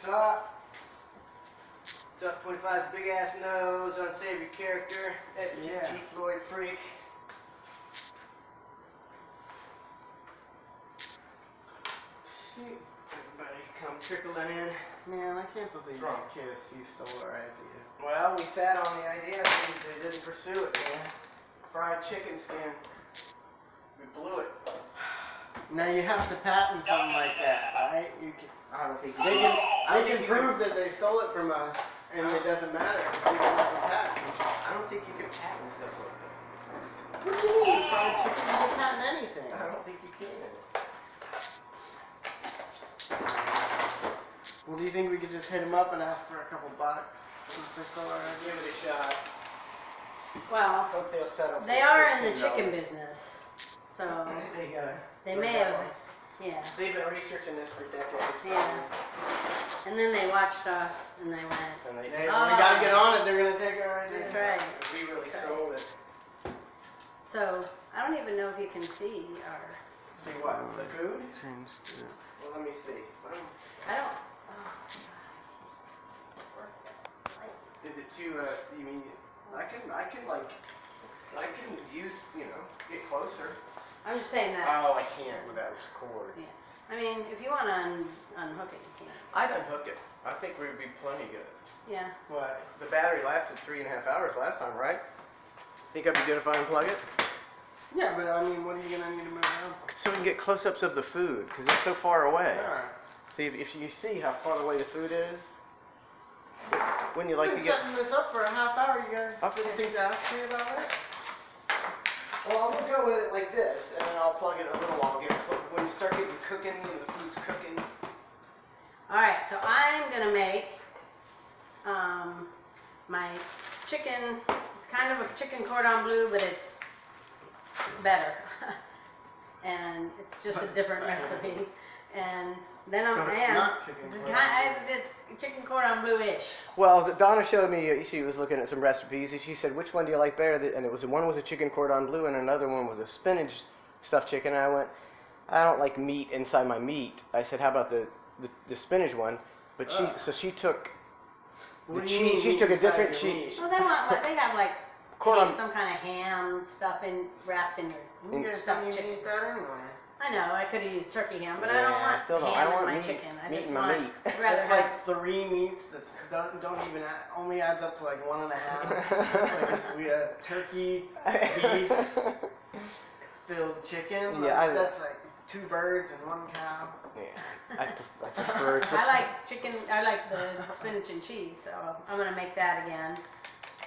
What's up, 25's big ass nose, unsavory character, STG Floyd freak. Everybody come trickling in. Man, I can't believe KFC stole our idea. Well, we sat on the idea, and they didn't pursue it, man. Fried chicken skin. We blew it. Now you have to patent something like that, right? You can, I don't think they can prove that they stole it from us, and it doesn't matter because we don't have a patent. I don't think you can patent stuff like that. What do you mean? Fried chicken, you can patent anything. I don't think you can. Well, do you think we could just hit them up and ask for a couple bucks since they stole our idea? Give it a shot. Well, Hope they'll settle. they are in the chicken business, so they may have, yeah. They've been researching this for decades. Yeah. And then they watched us and they went, And they We gotta get on it. They're gonna take our idea. that's right. We really sold it. So, I don't even know if you can see our, See what? The food? Changed it. Well, let me see. I don't, Is it too? You mean I can use, get closer. I'm just saying that, Oh, I can't without this cord. yeah. I mean, if you want to unhook it, you can. I'd unhook it. I think we'd be plenty good. Yeah. What? The battery lasted 3.5 hours last time, right? Think I'd be good if I unplug it? Yeah, but I mean, what are you gonna need to move around? So we can get close-ups of the food, because it's so far away. Yeah. So if you see how far away the food is, wouldn't you like We've to been get... setting this up for a half hour. You guys Up didn't think to ask me about it? Well, I'll go with it like this, and then I'll plug it a little while. When you start getting cooking, the food's cooking. Alright, so I'm going to make my chicken, it's kind of a chicken cordon bleu, but it's better. And it's just a different recipe. And then So it's not chicken cordon bleu. it's chicken cordon bleu-ish. Well, Donna showed me, she was looking at some recipes, and she said, which one do you like better? And one was a chicken cordon bleu, and another one was a spinach stuffed chicken. And I went, I don't like meat inside my meat. I said, how about the spinach one? But she took the What do you cheese. mean She took a inside different your cheese. Well, they want what they have like Cordon- some kind of ham stuff wrapped in your You guys stuffed didn't even chicken. eat that anyway. I know, I could have used turkey ham, but I don't Yeah, want still don't. I ham don't in want my meat- chicken. I meat just in my want meat. rather That's like have 3 meats that don't even only adds up to like 1.5. Like we have turkey, beef, filled chicken. Yeah, that's like 2 birds and 1 cow. Yeah, I prefer just... I like chicken, I like the spinach and cheese, so I'm going to make that again.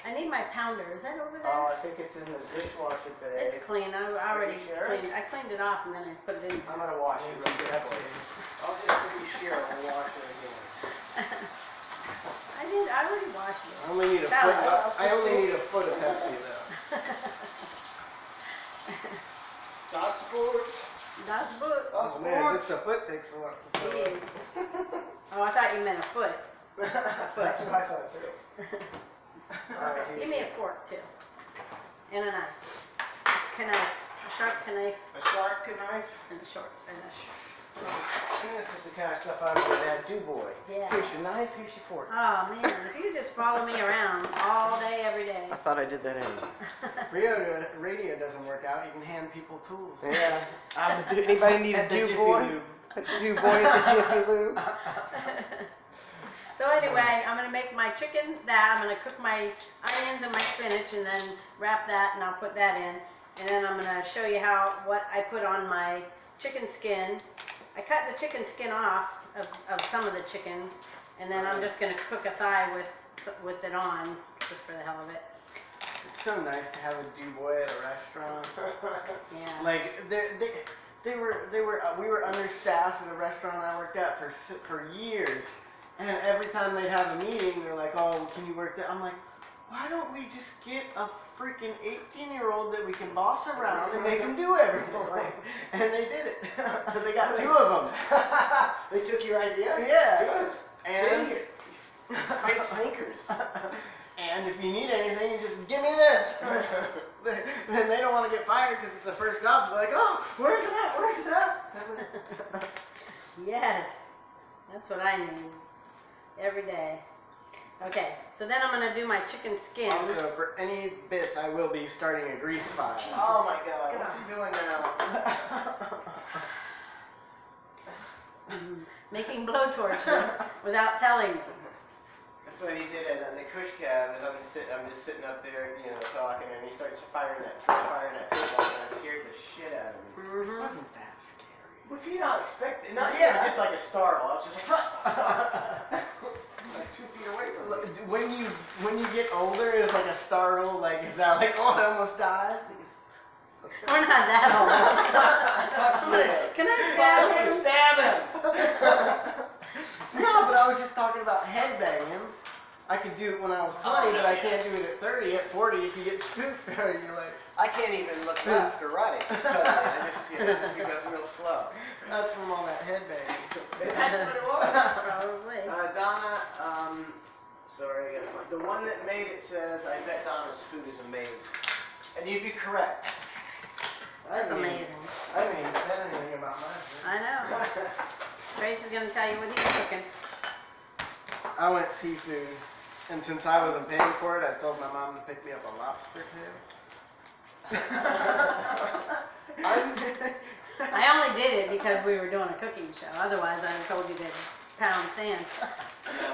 I need my pounder. Is that over there? Oh, I think it's in the dishwasher bay. It's clean. I already sure? cleaned it off and then I put it in. I'm gonna wash it real good. I'll just give you Cheryl and wash it again. I already washed it. I only need a That foot. was- I only need a foot of Pepsi though. Das Sports. That's good. Oh man, just a foot takes a lot to fill up. Jeez. Oh, I thought you meant a foot. That's what I thought too. Alright, Give me a fork too. And a knife. A sharp knife a sharp knife. and a short. This is the kind of stuff I'm good at. Do boy. Yeah. Here's your knife, here's your fork. Oh man, if you just follow me around all day, every day. I thought I did that anyway. Radio doesn't work out. You can hand people tools. Yeah. Anybody need a At the do Jiffy boy? Lube. A do boy at the Jiffy Lube? So anyway, I'm going to make my chicken, I'm going to cook my onions and my spinach and then wrap that and I'll put that in. And then I'm going to show you what I put on my chicken skin. I cut the chicken skin off of some of the chicken and then I'm just going to cook a thigh with it on, just for the hell of it. It's so nice to have a do-boy at a restaurant. Yeah. Like we were understaffed at a restaurant I worked at for years. And every time they'd have a meeting, they're like, oh, can you work that? I'm like, why don't we just get a freaking 18-year-old that we can boss around and make him do everything? Like, and they did it. They got 2 of them. They took your idea? Yeah. Good. And Great thinkers. and if you need anything, you just give me this. Then they don't want to get fired because it's their first job. So they're like, oh, where's it at? Where's it at? Yes. That's what I need. every day. Okay, so then I'm gonna do my chicken skin. Also, for any bits, I will be starting a grease fire. Oh my God, what's he doing now? Making blowtorches without telling me. That's what he did on the Kush cab. Is I'm just sitting up there, talking, and he starts firing that pitch on, and it scared the shit out of me. It wasn't that scary. Well, if you not expect it, just like a startle. I was just like, like 2 feet away from me. When you get older, is like a startle. Like, is that like, oh, I almost died? We're not that old. Can I stab him? No, but I was just talking about headbanging. I could do it when I was 20, but I can't do it at 30. At 40, if you get spooked, you're like, I can't even look left or right. Suddenly, I just, it goes real slow. that's from all that headbanging. That's what it was. Probably. Donna, sorry, I gotta find the one that made it says, I bet Donna's food is amazing. And you'd be correct. That's amazing. I haven't even said anything about my food. I know. Trace is gonna tell you what he's cooking. I went seafood, and since I wasn't paying for it, I told my mom to pick me up a lobster tail. I only did it because we were doing a cooking show. Otherwise, I would have told you to pound sand.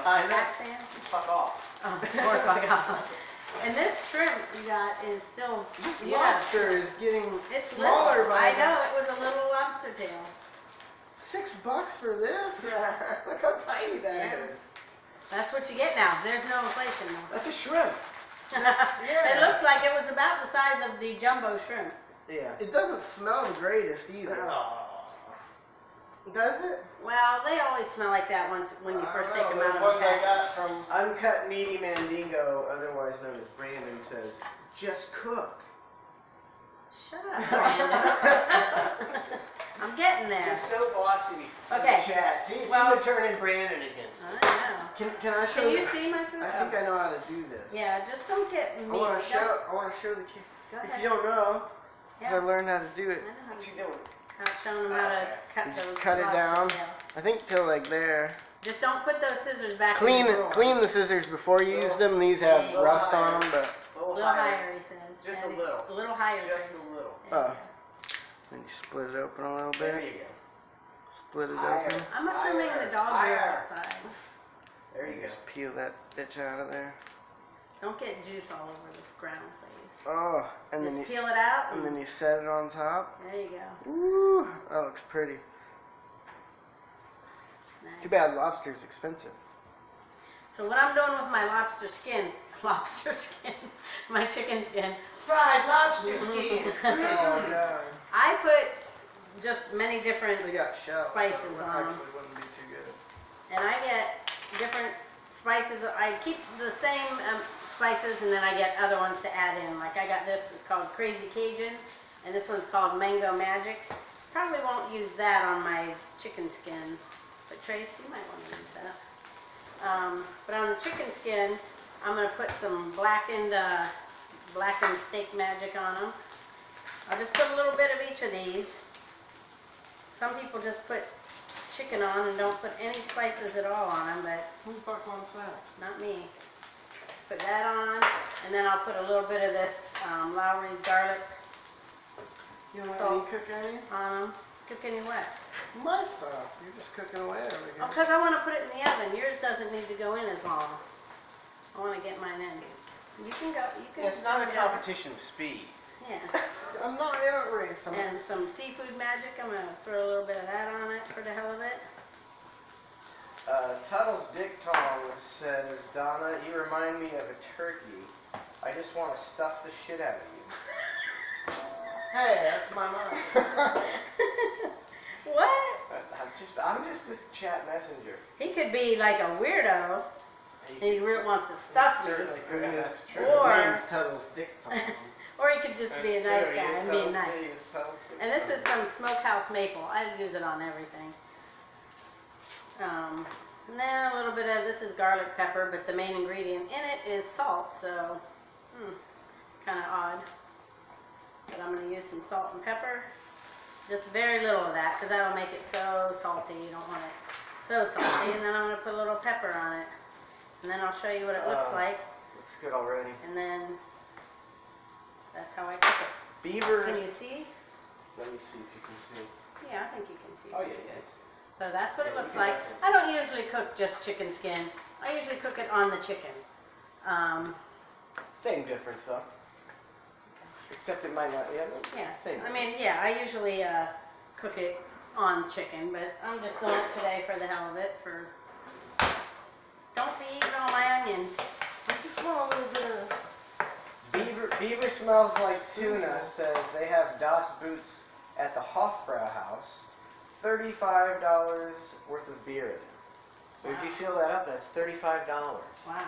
I know. Pack sand? Fuck off. Oh, or fuck off. And this shrimp you got is still. This you got- lobster is getting It's smaller little. by I know, it was a little lobster tail. $6 for this? Look how tiny that Yeah. is. That's what you get now. There's no inflation now. That's a shrimp. It looked like it was about the size of the jumbo shrimp. Yeah. It doesn't smell the greatest either. Does it? Well, they always smell like that when you first take them out of One the I pack. got from Uncut Meaty Mandingo, otherwise known as Brandon, says, just cook. Shut up, Brandon. I'm getting there. Just so bossy. Okay. In the chat. See, Well- we're turning Brandon against. I know. Can I show Can you the- see my food? I think I know how to do this. Yeah, just don't get me. I want to show the kids. Go If ahead. you don't know, because Yeah. I learned how to do I it. know how What's to he doing? I'm showing them how to cut You those. just cut it lobster down. tail. I think till like there. Just don't put those scissors back in Clean the drawer. clean the scissors before you use them. These have Yeah. rust on them, but A A little higher, he says. Just Daddy. a little. A little higher. Just Trace. a little. There you Oh. go. then you split it open a little There bit. you go. Split it Higher. open. I'm assuming the dogs are Higher. outside. There you go. Just peel that bitch out of there. Don't get juice all over the ground, please. Oh, and Just then you peel it out. and then you set it on top. There you go. Ooh, that looks pretty. Nice. Too bad lobster's expensive. So what I'm doing with my my chicken skin, Fried lobster skin. Oh god. I put just many different, They got shells. Spices so it on 'em. actually wouldn't be too good. and I get different spices. I keep the same spices, and then I get other ones to add in. Like I got this, it's called Crazy Cajun, and this one's called Mango Magic. Probably won't use that on my chicken skin, but Trace, you might want to use that. But on the chicken skin, I'm going to put some blackened steak magic on them. I'll just put a little bit of each of these. Some people just put chicken on and don't put any spices at all on them, but Who the fuck wants that? not me. Put that on, and then I'll put a little bit of this Lowry's garlic You don't Salt. let me cook any? on them. Cook any what? My stuff. You're just cooking away over here. Oh, because I want to put it in the oven. Yours doesn't need to go in as long. I want to get mine in. You can go. You can. It's not a put it over. competition of speed. Yeah. I'm not in a race. And some seafood magic. I'm gonna throw a little bit of that on it for the hell of it. Tuttle's Dick Tong says, Donna, you remind me of a turkey. I just want to stuff the shit out of you. Hey, that's my mom. What? I'm just a chat messenger. He could be like a weirdo. He really wants to stuff me. Certainly could. That's true. Or- His name's Tuttle's Dick Tom. Or he could just be a nice guy and be nice. Tuttle's Dick And this Tong. is some smokehouse maple. I use it on everything. And then a little bit of, this is garlic pepper, but the main ingredient in it is salt, so kind of odd. But I'm going to use some salt and pepper. Just very little of that, because that'll make it so salty. You don't want it so salty. And then I'm going to put a little pepper on it. And then I'll show you what it looks like. Looks good already. And then that's how I cook it. Beaver. Can you see? Let me see if you can see. Yeah, I think you can see. Oh yeah, yes. So that's what it Yeah, looks you can like. definitely I don't usually cook just chicken skin. I usually cook it on the chicken. Same difference though. Except it might not. Yeah. Yeah. Same. I mean, yeah, I usually cook it on chicken, but I'm just doing it today for the hell of it. Don't be eating all my onions. I just want a little bit of. Beaver smells like tuna. Says they have Das Boots at the Hofbrau House. $35 worth of beer in it. So if you fill that up, that's $35. Wow.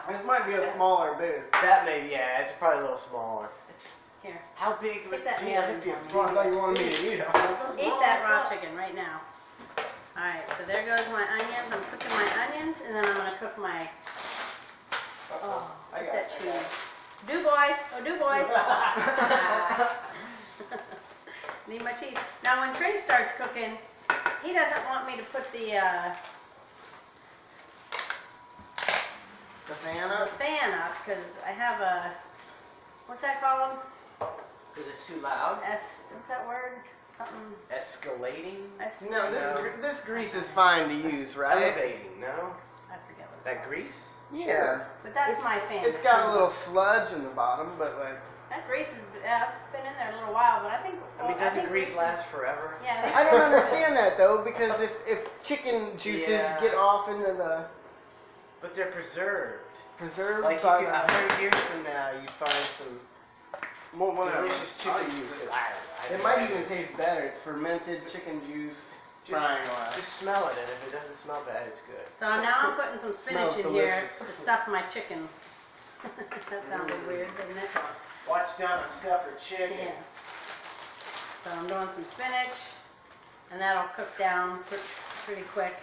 This might be a smaller booth. That may, yeah, it's probably a little smaller. It's Here. how big Stick would that gee, in I the think oven you- for me. I thought you wanted me to eat it. Eat that raw chicken right now. Alright, so there goes my onions. I'm cooking my onions, and then I'm going to cook my... Oh, I get got that it, I cheese. got it. Do boy! Oh, do boy! Need my cheese. Now when Trace starts cooking, he doesn't want me to put the fan the up? fan up, because I have a... What's that called? Because it's too loud? What's that word? Something... Escalating? No, No. this grease is fine to use, right? Elevating, no? I forget what it's That called. grease? Yeah. But that's my fan. It's got a little sludge in the bottom, but like. That grease is, it's been in there a little while, but I think... I mean, doesn't grease is- last forever? Yeah. I don't understand that though, because if chicken juices Yeah. get off into the But they're preserved. preserve, Like, you by could, 100 years from now, you'd find some delicious I'll chicken use juice. it might even taste better. It's fermented chicken juice frying oil. Just smell it, and if it doesn't smell bad, it's good. So now I'm putting some spinach Smells in here delicious. to stuff my chicken. That sounded weird, didn't it? Watch Donna stuff her chicken. Yeah. So I'm doing some spinach, and that'll cook down pretty quick.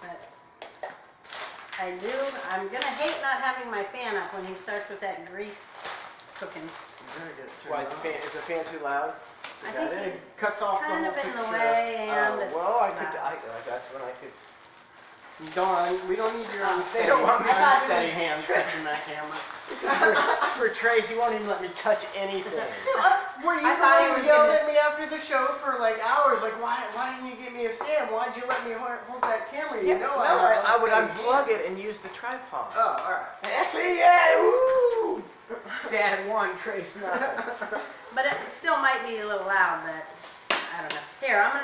But I'm gonna hate not having my fan up when he starts with that grease cooking. Why, is the fan too loud? I Is that think it? Cuts off the kind whole of in the picture. way, and Oh, it's well, loud. that's when I could. Dawn, we don't need your Oh, unsteady, they don't want me unsteady to- hands touching that camera. This is for Trace. He won't even let me touch anything. Were you I the thought one he who was yelled gonna- at me after the show for like hours? Like, why didn't you get me a stand? Why'd you let me hold that camera? You know I would have unplug unsteady it and use the tripod. hands. Oh, all right. Yeah, woo! Dad won, Trace nothing. But it still might be a little loud, but I don't know. Here, I'm gonna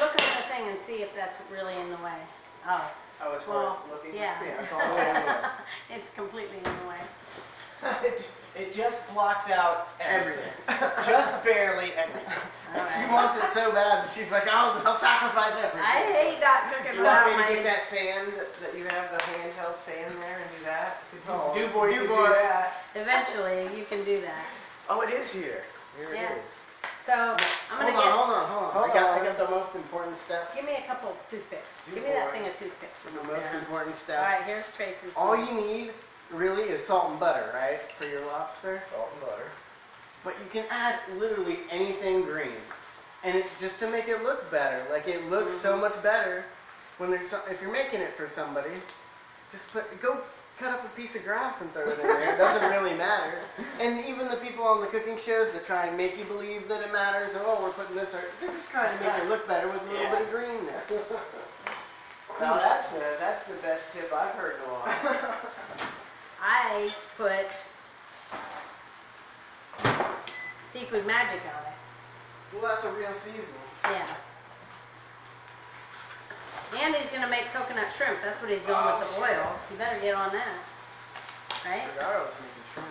look at the thing and see if that's really in the way. Oh, I was well, looking. yeah. It's all the way in the way. It's completely in the way. It just blocks out everything. Just barely everything. All She right. wants it so bad that she's like, I'll sacrifice everything. I hate not cooking You want without me to get my... that fan that you have, the handheld fan there, and do that? Oh, Do boy, you do can do boy. that. Eventually, you can do that. Oh, it is here. Here Yeah. it is. So, I'm gonna Hold on. Hold I got on. the most important step. give me a couple of toothpicks. Do Give me that boy. thing of toothpicks from The over most there. important All step. right, here's Trace's. All one. you need really is salt and butter, right? For your lobster. Salt and butter. But you can add literally anything green. And it just to make it look better. Like it looks so much better when there's if you're making it for somebody, just go cut up a piece of grass and throw it in there. It doesn't really matter. And even the people on the cooking shows that try and make you believe that it matters, oh, we're putting this, or they're just trying to make it look better with a little bit of greenness. Now that's the best tip I've heard in a while. I put seafood magic on it. Well, that's a real seasoning. Yeah. Andy's gonna make coconut shrimp. That's what he's doing with the oil. You better get on that, right? Regardless, we can try.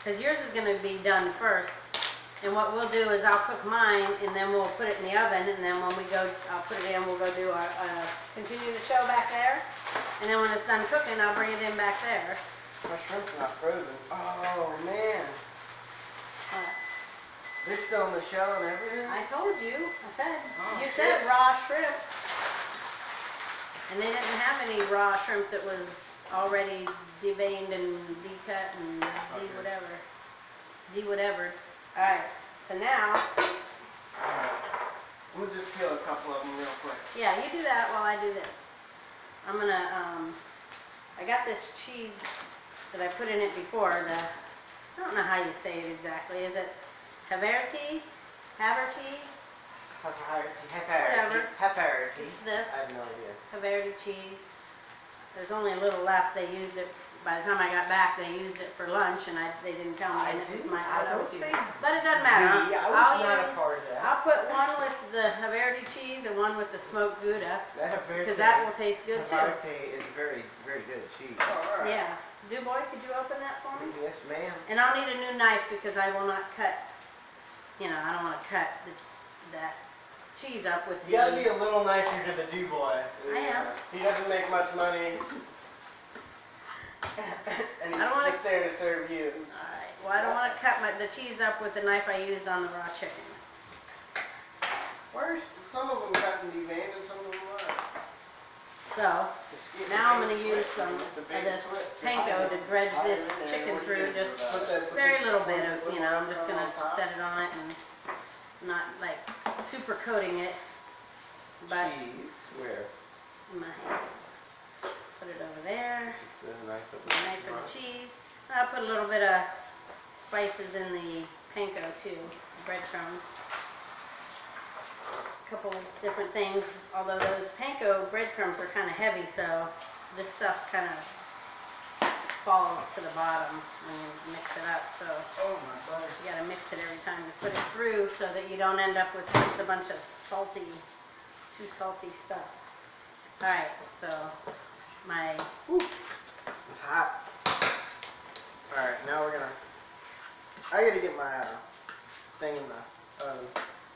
Because yours is gonna be done first. And what we'll do is I'll cook mine, and then we'll put it in the oven, and then when we go, I'll put it in. We'll go do our continue the show back there, and then when it's done cooking, I'll bring it in back there. My shrimp's not frozen. Oh man, they're still in the shell and everything. I told you. I said. Oh, You shit. said raw shrimp. And they didn't have any raw shrimp that was already deveined and decut and de-whatever. Alright, so now, We'll just peel a couple of them real quick. yeah, you do that while I do this. I'm gonna, I got this cheese that I put in it before, I don't know how you say it exactly. Is it Haverty? Haverty? Whatever. Haverty. It's this. I have no idea. Haverty cheese. There's only a little left. They used it, by the time I got back, they used it for lunch, and they didn't tell me. And it was my don't say But it doesn't matter. me. I was not a part of that. I'll put one with the Haverty cheese and one with the smoked Gouda, That Haverty. because that will taste good too. Haverty is very, very good cheese. Oh, alright. Yeah. Dubois, could you open that for me? Yes, ma'am. And I'll need a new knife because I will not cut, I don't want to cut that cheese up with You gotta be a little nicer to the Dubois. I am. He doesn't make much money. And he's I don't wanna- just there to serve you. Alright, well I don't want to cut the cheese up with the knife I used on the raw chicken. Where's some of them cut and deveined and some of them aren't? So, now I'm going to use some of this panko to dredge this chicken through, just very little bit of, I'm just going to set it on it and not like super coating it, but Cheese. Where? in my hand. Put it over there, This is the knife of the knife for the cheese. I'll put a little bit of spices in the panko too, breadcrumbs. Couple different things, although those panko breadcrumbs are kind of heavy, so this stuff kind of falls to the bottom when you mix it up. So Oh my butter. you got to mix it every time you put it through, so that you don't end up with just a bunch of too salty stuff. All right, so my It's hot. Alright, now we're gonna. I gotta get my thing in the oven.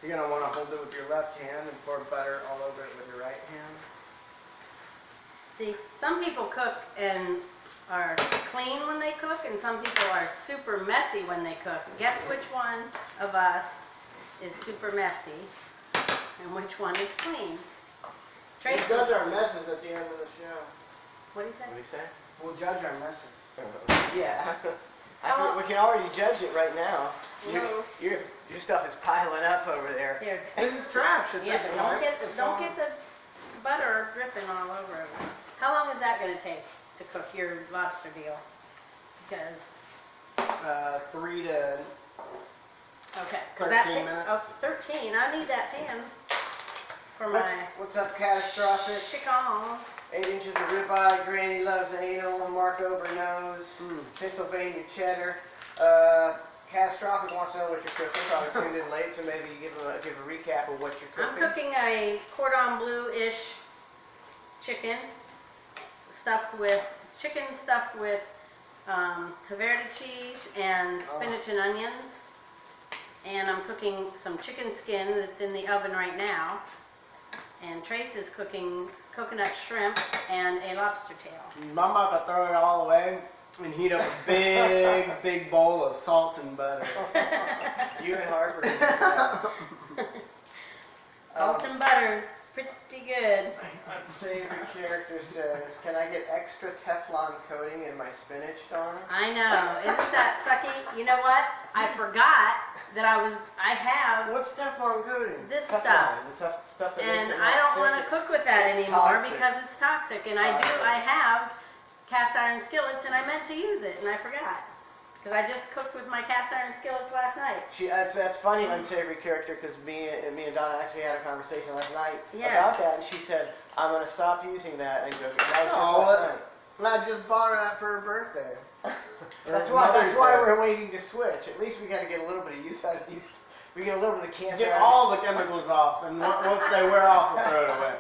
You're gonna want to hold it with your left hand and pour butter all over it with your right hand. see, some people cook and are clean when they cook, and some people are super messy when they cook. Guess which one of us is super messy and which one is clean? We'll Trace, judge our messes at the end of the show. what do you say? What do you say? We'll judge our messes. Yeah. I think we can already judge it right now. No. Your stuff is piling up over there. Here. This is trash at Yeah, this don't point. get It's don't gone. get the butter dripping all over it. How long is that going to take to cook your lobster deal? Because 3 to okay, 13 minutes. Oh, 13. I need that pan for my What's up, catastrophic? chicken. 8 inches of ribeye, Granny loves anal, Mark Ober knows, Pennsylvania cheddar. Catastrophic wants to know what you're cooking. Probably tuned in late, so maybe you give a recap of what you're I'm cooking. cooking a cordon bleu-ish chicken stuffed with Haverty cheese and spinach and onions. And I'm cooking some chicken skin that's in the oven right now. And Trace is cooking coconut shrimp and a lobster tail. I'm about to throw it all away and heat up a big, big bowl of salt and butter. You and Harper. Salt and butter, pretty good. Savory character says, "Can I get extra Teflon coating in my spinach, Donna?" I know, isn't that sucky? You know what? I forgot that I have What's Teflon coating? this Teflon, stuff. the tough stuff that makes And it I not don't stick. want to cook with that it's anymore toxic. because it's toxic. And I have cast iron skillets, and I meant to use it, and I forgot. Because I just cooked with my cast iron skillets last night. That's funny, unsavory character, because me and Donna actually had a conversation last night Yes. about that, and she said, "I'm going to stop using that." And go, that was just Oh, last night. I just bought her that for her birthday. That's Or why Mother's Day. we're waiting to switch. At least we got to get a little bit of use out of these. We get a little bit of cancer. Get out all the chemicals off, and once they wear off, we'll throw it away.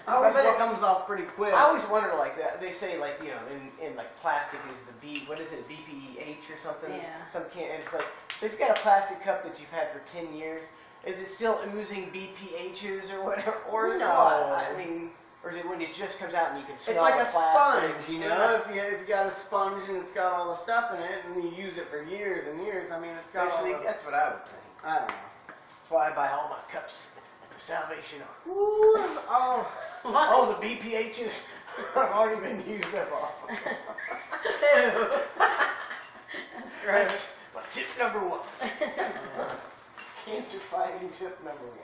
I bet it comes off pretty quick. I always wonder like that. They say like in like plastic is the what is it, BPH or something? Yeah. Some can and it's like, so if you've got a plastic cup that you've had for 10 years, is it still oozing BPHs or whatever, or No. what? I mean, or is it when it just comes out and you can smell It's like the a plastic? sponge, you know. If you got a sponge and it's got all the stuff in it, and you use it for years and years, I mean, it's got Actually, all the, that's what I would think. I don't know. That's why I buy all my cups at the Salvation Army. Ooh, oh, What? Oh, the BPHs have already been used up off. Ew. That's gross. That's my tip number 1. Cancer fighting tip number 1.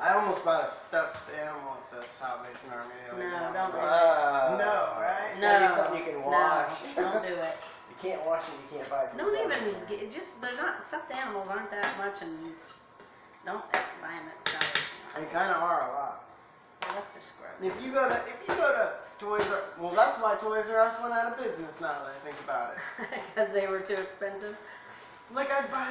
I almost bought a stuffed animal at the Salvation Army. No, don't do it. No, right? It's gotta be something you can wash. No, don't do it. You can't wash it, you can't buy it from Don't even Salvation. get, just they're not stuffed animals aren't that much, and don't ever buy them at Salvation Army. They kind of are a lot. Yeah, that's just gross. If you go to Toys R Us, well, that's why Toys R Us went out of business. Now that I think about it, Because they were too expensive. like I'd buy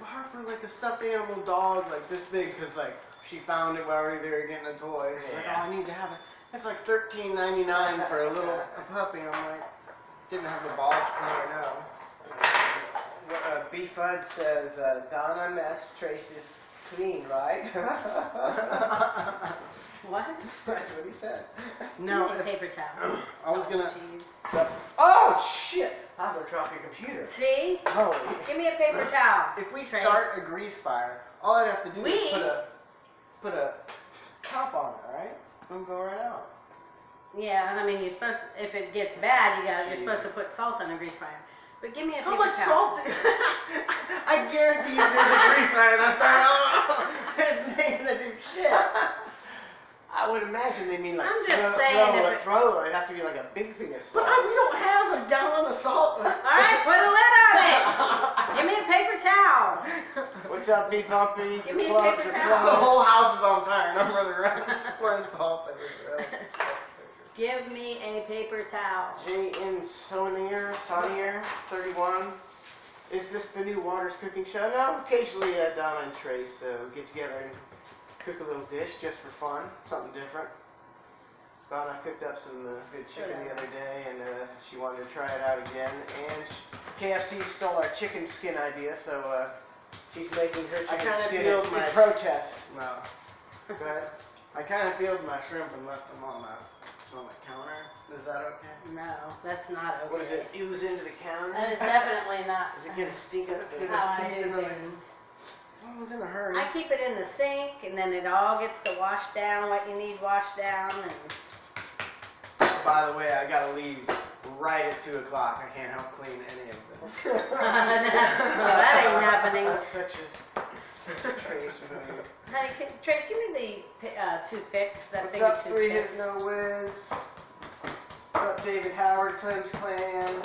Harper like a stuffed animal dog like this big because like she found it while we were getting a toy. She's like, oh, I need to have it. It's like $13.99 for a little puppy. I'm like, didn't have the balls to pay her no. B Fudd says, Donna mess, Trace is clean, right? What? That's what he said. No, Give me a paper towel. I was gonna. Jeez. Oh shit! I thought drop your computer. See? Holy. Give me a paper towel. If we Trace. start a grease fire, all I'd have to do is We? put a top on it, right? And go right out. Yeah, I mean, you're supposed to, if it gets bad, you're Jeez. supposed to put salt on a grease fire. But give me a paper How much towel. salt? I guarantee you, there's a grease fire, and I start. Oh, it's not gonna do shit. I would imagine they mean like I'm just saying if it- throw. It'd have to be like a big thing of But salt. we don't have a gallon of salt. All right, put a lid on it. Give me a paper towel. What's up, B Bumpy? Give me a Clubs paper are towel. The closed. whole house is on fire, and I'm running around pouring salt everywhere. Give me a paper towel. J.N. Sonier, 31. Is this the new Waters cooking show? No, occasionally Donna and Trace get together and cook a little dish just for fun, something different. Donna cooked up some good chicken the other day, and she wanted to try it out again. And KFC stole our chicken skin idea, so she's making her chicken kinda skin feel in my- protest. No. Go ahead. I kind of peeled my shrimp and left them on the counter. Is that okay? No, that's not okay. What does it ooze into the counter? That is definitely not Is it gonna stink up It's there? gonna how I seep do into the- things. I was in a hurry. I keep it in the sink, and then it all gets to wash down what you need washed down. And By the way, I gotta leave right at 2 o'clock. I can't help clean any of them. well, that ain't happening. That's such a Trace move. Honey, Trace, give me the toothpicks. That What's thing of up, Three toothpicks. His No Wiz? What's up, David Howard, Clem's Clan?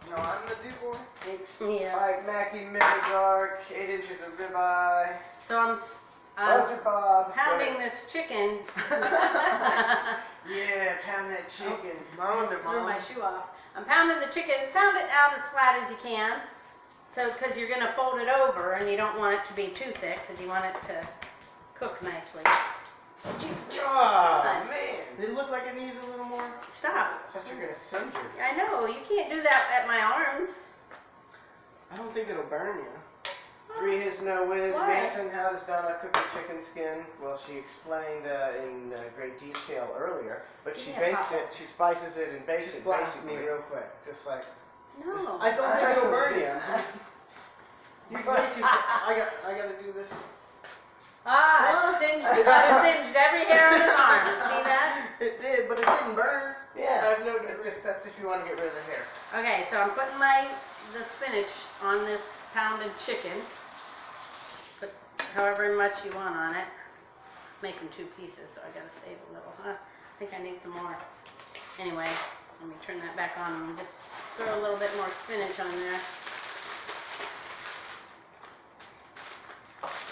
No, I'm the do boy. It's, yeah. Mike Mackey, Mizark, 8 inches of ribeye. So I'm Buzzer Bob. pounding this chicken. Yeah, pound that chicken. I just threw my shoe off. I'm pounding the chicken. Pound it out as flat as you can. So, because you're going to fold it over, and you don't want it to be too thick, because you want it to cook nicely. Oh, man. It looked like it needed a little more. Stop. I thought you were going to singe her. I know, you can't do that at my arms. I don't think it'll burn you. Three His No Wiz. Why? Manson, how does Donna cook a chicken skin? Well, she explained in great detail earlier, but she Yeah, bakes Papa. it, she spices it and bakes Just it blast me basically. real quick. Just like. No. I don't think it'll burn you. You way too. I gotta do this. Ah, it singed every hair on his arm. You see that? It did, but it didn't burn. Yeah, I have no. that's if you want to get rid of the hair. Okay, so I'm putting the spinach on this pounded chicken. Put however much you want on it. Making 2 pieces, so I gotta save a little. I think I need some more. Anyway, let me turn that back on and just throw a little bit more spinach on there.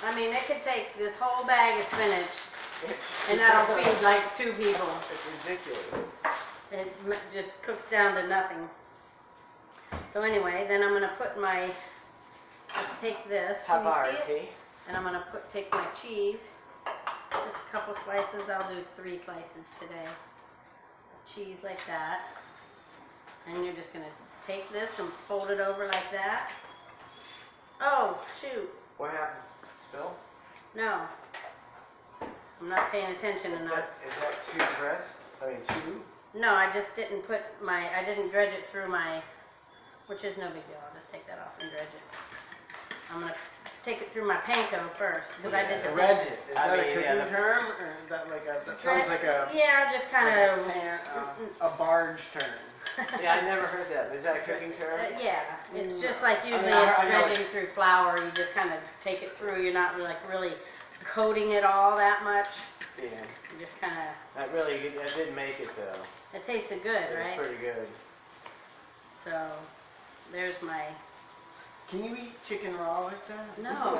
I mean, it could take this whole bag of spinach, and that'll feed like 2 people. It's ridiculous. It just cooks down to nothing. So anyway, then I'm gonna put just take this, can you see it? Havarti. And I'm gonna take my cheese, just a couple slices. I'll do 3 slices today. Cheese like that. And you're just gonna take this and fold it over like that. Oh, shoot. What happened? Spill? No. I'm not paying attention enough. Is that 2 breasts? I mean 2? No, I just didn't I didn't dredge it through which is no big deal. I'll just take that off and dredge it. I'm gonna take it through my panko first, because I did the Dredge it. Is I that a mean, cooking yeah, term, or is that like a? That sounds like a. Yeah, just kind Like of. a barge term. Yeah, I never heard that. Is that a cooking term? Yeah, it's just like usually I know it's dredging through flour. You just kind of take it through. You're not really coating it all that much. Yeah. You just kind of. That did make it though. It tasted good, It right? was pretty good. So, there's my. Can you eat chicken raw like that? No.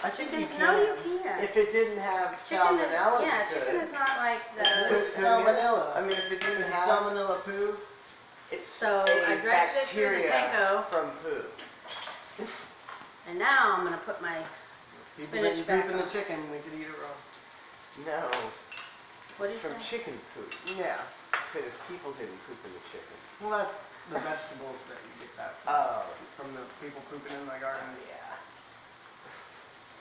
I think you can. No, you can't. If it didn't have Chicken is, salmonella, yeah, you chicken could. is not like It's the. salmonella. I mean, if it Is didn't it have, salmonella poo? it's So, a I dredged it through the bacteria panko. from poo. And now I'm gonna put my People that spinach you back poop in on. the chicken, we could eat it raw. No, What it's is from that? chicken poop. Yeah. So if people didn't poop in the chicken. Well, that's the vegetables that you get that Oh. from the people pooping in my gardens. Yeah.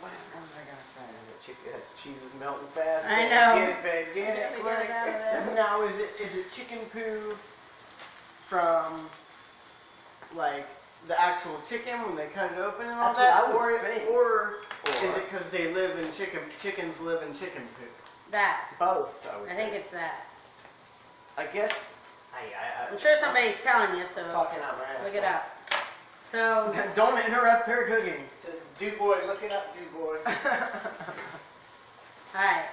What was I gonna say? The chicken has cheese is melting fast. I babe. know. Get it, babe. Get it. Get it out of there. Now, is it chicken poo from like the actual chicken when they cut it open and all That's what that, I would think. or is it because they live in chickens live in chicken poo? That. Both, I would I think it's that. I guess. I'm sure somebody's telling you, so Talking out my ass. look it up. So, Don't interrupt her cooking. It says, do boy, look it up, do boy. alright.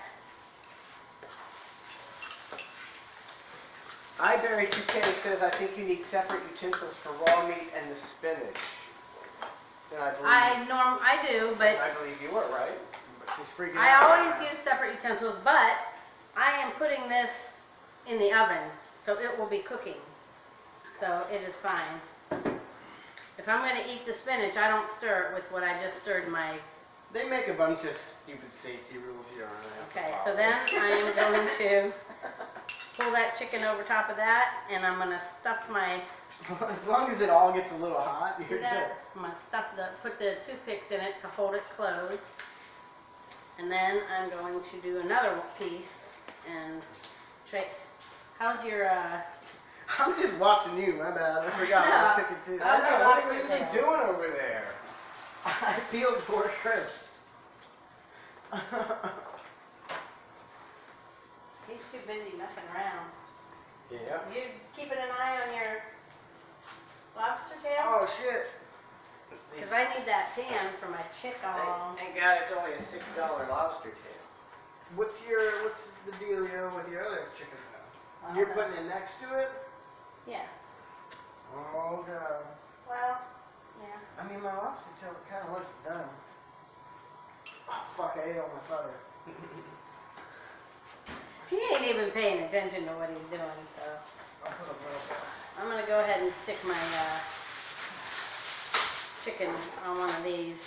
iBerry2K says, I think you need separate utensils for raw meat and the spinach. And I do, but I believe you were right. But she's freaking I out always right now. use separate utensils, but I am putting this in the oven, so it will be cooking. So it is fine. If I'm going to eat the spinach, I don't stir it with what I just stirred my... They make a bunch of stupid safety rules here on that. Okay, so then I am going to pull that chicken over top of that, and I'm going to stuff my... As long as it all gets a little hot, See you're good. that? I'm going to put the toothpicks in it to hold it closed. And then I'm going to do another piece. And Trace, how's your... I'm just watching you, my bad. I forgot I was cooking too. How's your What are lobster you tail? doing over there? I peeled 4 shrimp. He's too busy messing around. Yeah. You keeping an eye on your lobster tail? Oh shit. Because I need that pan for my chicken. Thank God it's only a $6 lobster tail. What's the dealio with your other chicken though? Well, You're no. putting it next to it? Yeah. Oh god. Well, yeah. I mean my lobster tail kind of looks done. Oh fuck, I ate all my butter. He ain't even paying attention to what he's doing, so. I'll put a little bit. I'm going to go ahead and stick my chicken on one of these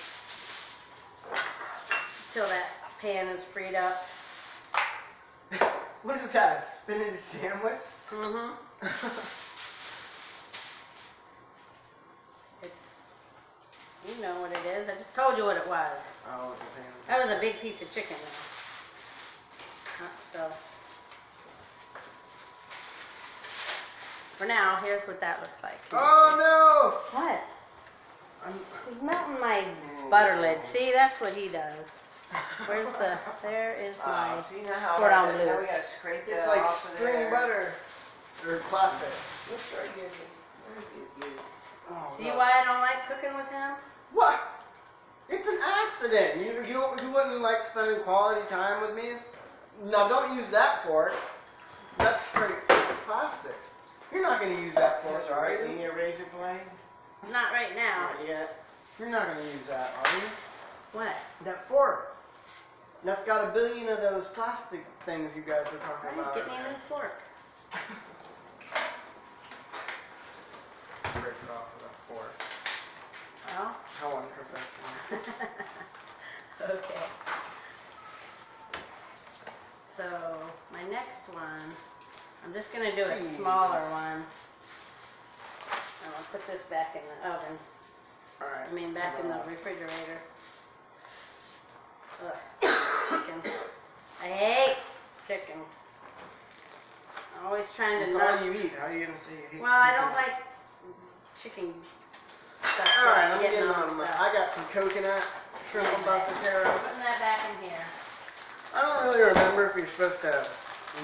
till that pan is freed up. What is that, a spinach sandwich? Mm-hmm. It's, you know what it is. I just told you what it was. Oh, it's a pan. That was a big piece of chicken though. So, for now, here's what that looks like. Oh What? no! He's melting my butter lid. See, that's what he does. Where's the, there is my, See now how cordon hard bleu. now we gotta scrape that It's like off of string there. butter. Or plastic. Let's try getting it. Where's this dude? Oh, see God. why I don't like cooking with him? What? It's an accident. You wouldn't like spending quality time with me? No, don't use that fork. That's straight plastic. You're not going to use that fork, are You you? need a razor blade? Not right now. Not yet. You're not going to use that, are you? What? That fork. That's got a billion of those plastic things you guys were talking All about. right, get me a new fork. Break it off with a fork. Well, How unprofessional. okay. So, my next one, I'm just going to do a Jesus. smaller one. And I'll put this back in the oven. Alright. I mean, back in the refrigerator. Ugh, chicken. I hate chicken. I'm always trying to It's not. all you eat. How are you going to say you hate Well, I chicken? don't like chicken stuff. Alright, I'm getting getting all on the my... stuff. I got some coconut shrimp I'm about to tear up. Putting that back in here. I don't really remember if you're supposed to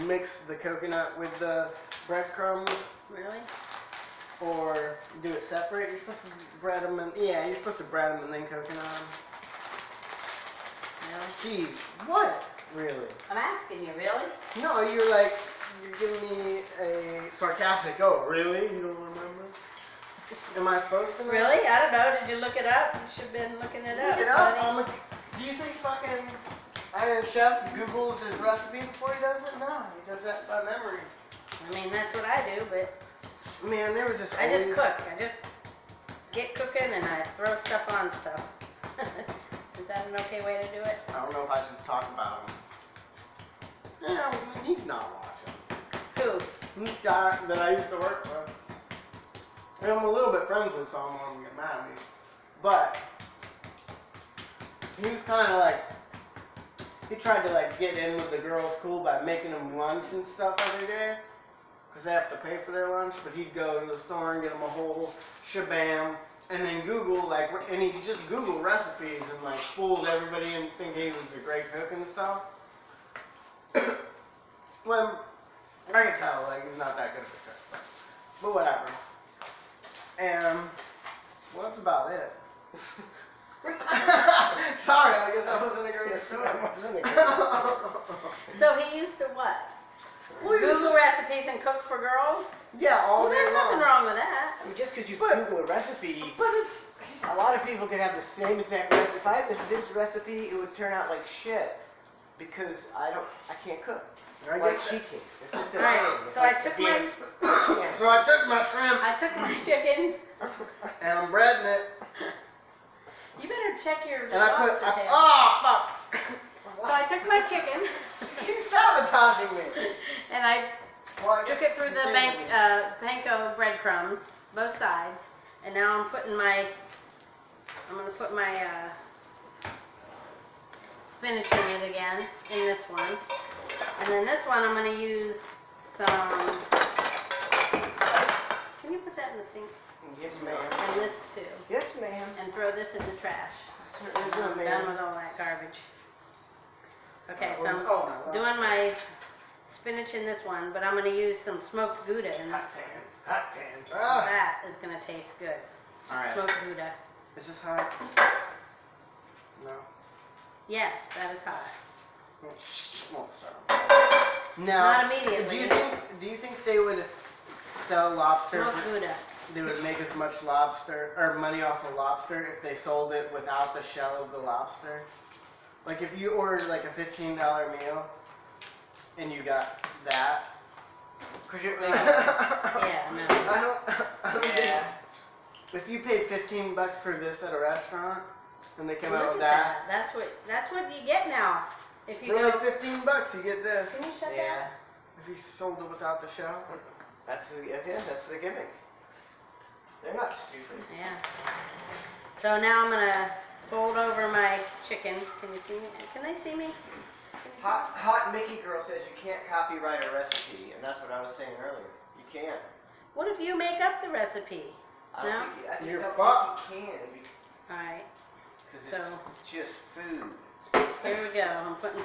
mix the coconut with the breadcrumbs Really? Or do it separate. You're supposed to bread them and you're supposed to bread them and then coconut them. Really? Gee, what? Really? I'm asking you, really? No, you're giving me a sarcastic, oh, really? You don't remember? Am I supposed to know? Really? I don't know. Did you look it up? You should have been looking it up. Look it up. buddy. Do you think fucking Iron Chef Googles his recipe before he does it? No, he does that by memory. I mean, that's what I do, but Man, there was this I just always- cook. I just get cooking and I throw stuff on stuff. Is that an okay way to do it? I don't know if I should talk about him. Yeah, he's not watching. Who? This guy that I used to work with. And I'm a little bit friends with, so I don't want him to get mad at me. But he was kind of he tried to get in with the girls cool by making them lunch and stuff every day. Because they have to pay for their lunch. But he'd go to the store and get them a whole shabam. And then Google, and he'd just Google recipes and fooled everybody and think he was a great cook and stuff. Well, I can tell, he's not that good of a cook. But whatever. And, well, that's about it. Sorry, I guess that wasn't a great story. That wasn't a great So he used to what? Well, he was Google just- recipes and cook for girls? Yeah, all Well, day there's long. nothing wrong with that. I mean, just because you But- Google a recipe, But it's... a lot of people could have the same exact recipe. If I had this recipe, it would turn out like shit because I can't cook. I Like guess she can. It's just a All right, thing. It's so I like took being- my So I took my shrimp I took my chicken. and I'm breading it. You better check your And I put... lobster tail. Oh, fuck! So I took my chicken She's sabotaging me. and I Well, I took guess it through the same thing. panko breadcrumbs, both sides, and now I'm gonna put my spinach in it again, in this one. And then this one I'm gonna use some, can you put that in the sink? Yes, ma'am. And this too. Yes, ma'am. And throw this in the trash. Certainly I'm will, done ma'am. with all that garbage. Okay, so Oh, I'm doing my spinach in this one, but I'm gonna use some smoked Gouda in this one. Hot pan. Ah. That is gonna taste good. Alright. Smoked Gouda. Is this hot? No. Yes, that is hot. Won't start. Now, Not immediately. Do you think they would sell lobster? Smoked Gouda. They would make as much lobster or money off of lobster if they sold it without the shell of the lobster? Like if you ordered a $15 meal and you got that. Cause you're making. Yeah, no. I don't Yeah. If you paid $15 for this at a restaurant and they came Look out at with that, that. That's what you get now. If you for go. like $15 you get this. Can you shut Yeah. that? If you sold it without the shell. That's the gimmick. They're not stupid. Yeah. So now I'm gonna fold over my chicken. Can you see me? Can they see me? Can you see Hot Mickey girl says you can't copyright a recipe, and that's what I was saying earlier. You can't. What if you make up the recipe? I don't No? think I just You're don't fucked. think you can Alright, because So- it's just food. here we go. I'm putting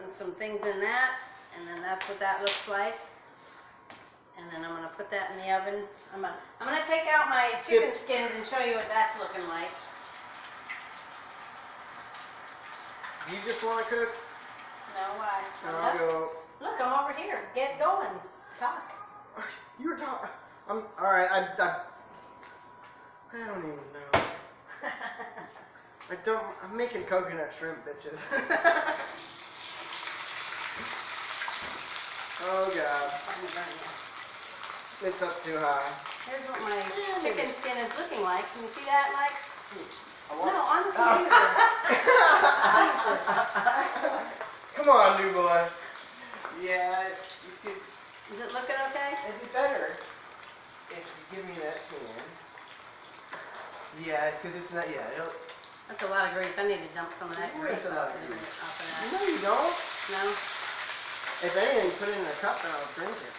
some things in that, and then that's what that looks like. And then I'm gonna put that in the oven. I'm gonna take out my chicken skins and show you what that's looking like. You just want to cook? No, why? And I'll go. Look, I'm over here. Get going. Talk. You were talking. I'm all right. I don't even know. I don't. I'm making coconut shrimp, bitches. Oh god, it's up too high. Here's what my chicken skin is looking like. Can you see that, Mike? I No, want on the computer. Jesus. Come on, new boy. Yeah, you could. Is it looking okay? It'd be better if you give me that can. Yeah, because it's not. Yeah, it'll. That's a lot of grease. I need to dump some of that Grease grease a lot off of of grease. that. No, you don't. No? If anything, put it in a cup and I'll drink it.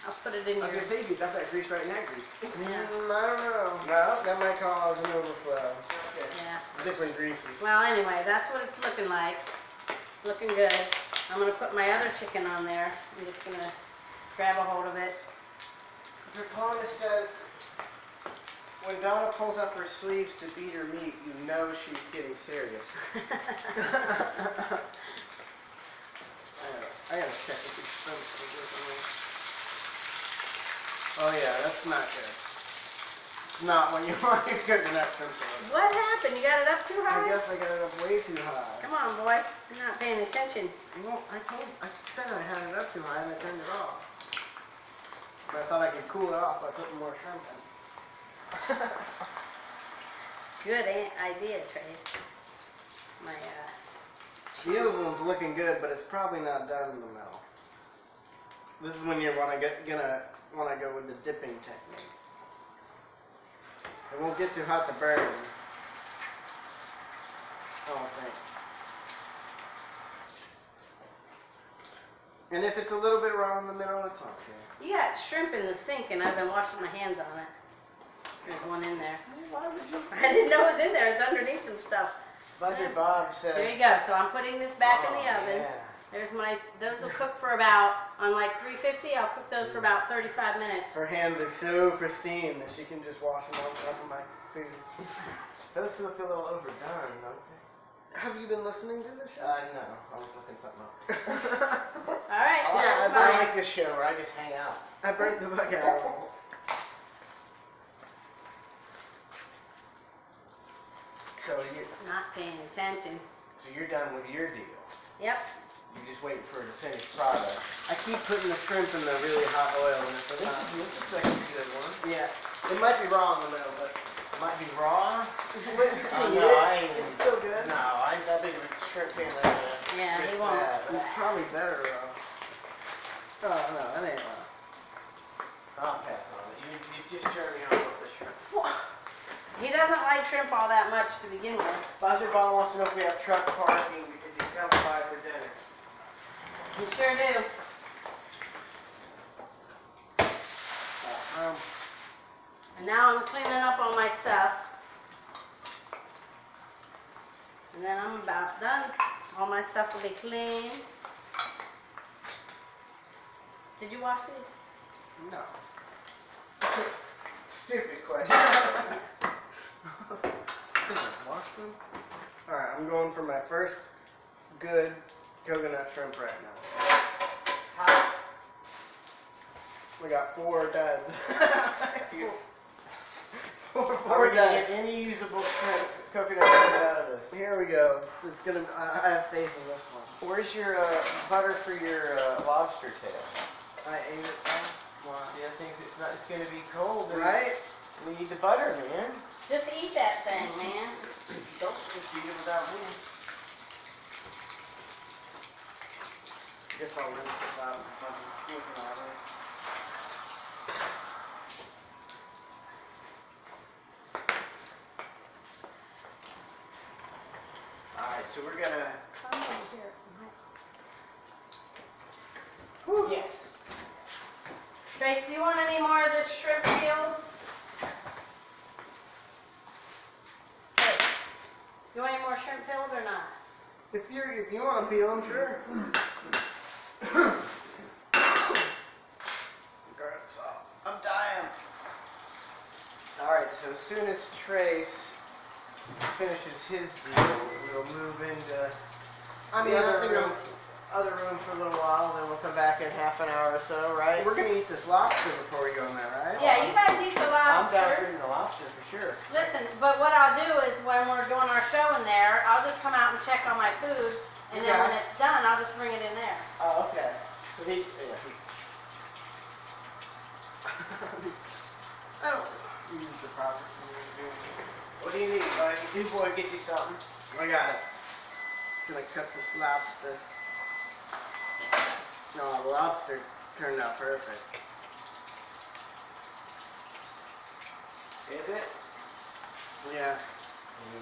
I'll put it in I was your... gonna say you could dump that grease right in that grease. Yeah. I don't know. No? That might cause an overflow. Okay. Yeah. Different greases. Well, anyway, that's what it's looking like. It's looking good. I'm going to put my other chicken on there. I'm just going to grab a hold of it. Draconis says, when Donna pulls up her sleeves to beat her meat, you know she's getting serious. I gotta check if these shrimps are good or not. Oh yeah, that's not good. It's not when you want to cook enough shrimp. What happened? You got it up too high? I guess I got it up way too high. Come on, boy. You're not paying attention. Well, I said I had it up too high and I turned it off. But I thought I could cool it off by putting more shrimp in. Good idea, Trace. My, The other one's looking good, but it's probably not done in the middle. This is when you wanna go with the dipping technique. It won't get too hot to burn. I don't think. And if it's a little bit raw in the middle, it's okay. you got shrimp in the sink, and I've been washing my hands on it. There's one in there. Why would you? I didn't know it was in there. It's underneath some stuff. Buzzard Bob says, There you go. So I'm putting this back in Oh, the oven. yeah. There's those will cook for about, on like 350, I'll cook those for about 35 minutes. Her hands are so pristine that she can just wash them on top of my food. Those look a little overdone, don't they? Have you been listening to the show? No, I was looking something up. All right. I that's mine. like this show where I just hang out. I burnt the fuck out of it. So you're, Not paying attention. so you're done with your deal. Yep. You're just waiting for the finished product. I keep putting the shrimp in the really hot oil and it's This looks like a good one. yeah. It might be raw in the middle, but Might be raw. when you Oh, eat no, it, I ain't. it's still good. No, I ain't that big of a shrimp fan that Yeah, Chris he won't. had. It's probably better raw. Oh no, that ain't raw. I'll pass on it. You just turned me on with the shrimp. He doesn't like shrimp all that much to begin with. Buzzard Bob wants to know if we have truck parking because he's coming by for dinner. We sure do. And now I'm cleaning up all my stuff. And then I'm about done. All my stuff will be clean. Did you wash these? No. Stupid question. Wash them? Alright, I'm going for my first good coconut shrimp right now. How? We got 4 duds. Are four we gonna duds. get any usable shrimp, coconut shrimp out of this? Here we go. It's gonna. I have faith in this one. Where's your butter for your lobster tail? I ate it. Wow. Yeah, I think it's not. It's gonna be cold, Right? We need the butter, man. Just eat that thing, man. Don't just eat it without me. Guess I'll rinse this out because I'm looking at it. All right, so we're gonna. Come over here. Whew, yes. Trace, do you want any more of this shrimp peeled? Hey, you want any more shrimp peeled or not? If you want to peel them, sure. I'm dying. All right, so as soon as Trace finishes his deal, we'll move into the other room for a little while. Then we'll come back in half an hour or so, right? We're gonna eat this lobster before we go in there, right? Yeah, you guys eat the I'm down lobster. for eating the lobster for sure. Listen, but what I'll do is when we're doing our show in there, I'll just come out and check on my food, and then Yeah. when it's done, I'll just bring it in there. Oh, okay. So I don't use the proper food. what do you need, buddy? You boy, get you something. I got it. Gonna cut this lobster. No, the lobster turned out perfect. Is it? Yeah.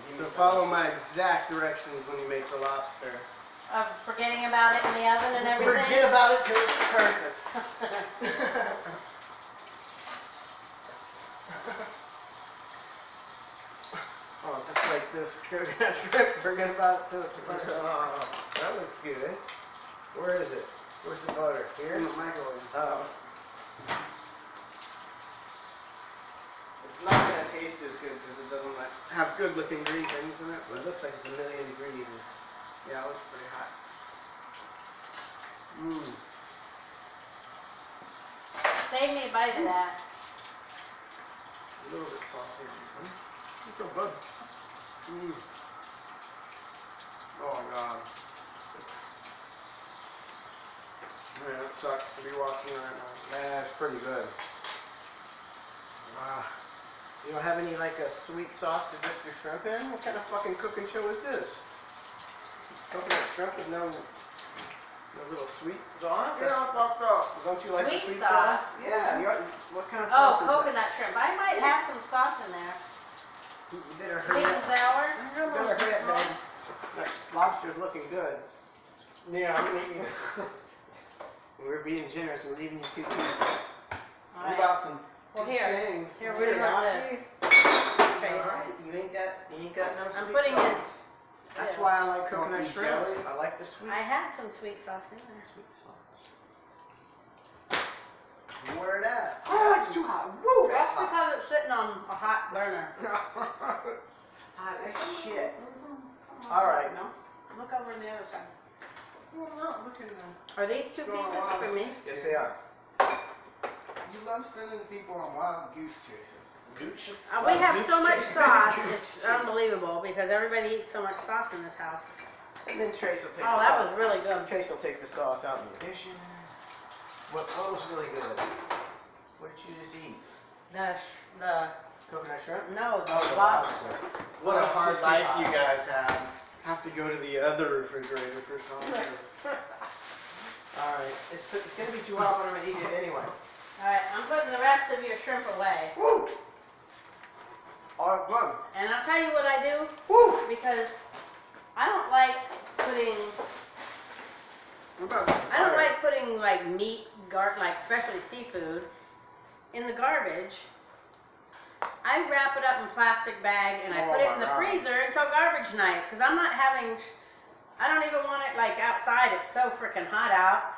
Give So me follow my exact directions when you make the lobster. Forgetting about it in the oven and everything. Forget about it till it's perfect. Oh, just like this coconut shrimp. Forget about it till it's perfect. Oh, that looks good. Where is it? Where's the butter? Here? In the microwave. Oh. It's not going to taste as good because it doesn't like... Have good looking green things in it, It but looks like it's 1,000,000 degrees. yeah, it looks pretty hot. Mmm. Save me a bite of that. A little bit saucy. It's so good. Mmm. Oh my god. Man, it sucks to be watching right now. That's pretty good. Wow. You don't have any like a sweet sauce to dip your shrimp in? What kind of fucking cooking show is this? Coconut shrimp with no little sweet sauce? Yeah, fucked up. Don't you like the Sweet sweet sauce? sauce? Yeah. What kind of Oh, sauce is coconut shrimp. I might have some sauce in there. it? You better hurry Sweet and up. sour. You better hurry up, babe. That lobster's looking good. Yeah, I'm eating. We're being generous and leaving you 2 pieces. All What right. about some Well, here. chains? Here, what do you want this? Trace. Alright, you ain't got no sweet I'm putting sauce. his. That's why I like Want coconut some shrimp. jelly? I like the sweet. I had some sweet sauce in there. Sweet sauce. Where it at? Oh, it's too hot. Woo! That's because it's sitting on a hot burner. Hot as shit. Come on. All right. No. Look over on the other side. Well, I'm not looking at them. Are these 2 Go on, pieces wild for me? goose Yes, they are. You love sending people on wild goose chases. Gooch. We have so much sauce, it's unbelievable because everybody eats so much sauce in this house. And then Trace will take Oh, the that sauce. was really good. Trace will take the sauce out in the addition. What was really good? What did you just eat? The Coconut shrimp? no, the Oh, the lobster. lobster. What a hard It's life hot. you guys have. Have to go to the other refrigerator for sauces. Alright, it's gonna be too hot, but I'm gonna eat it anyway. All right, I'm putting the rest of your shrimp away. Woo! All good. And I'll tell you what I do Woo! because I don't like putting What about some I don't butter? like putting like meat, like especially seafood, in the garbage. I wrap it up in a plastic bag and I Oh put it my in the God. freezer until garbage night because I'm not having. I don't even want it like outside. It's so freaking hot out.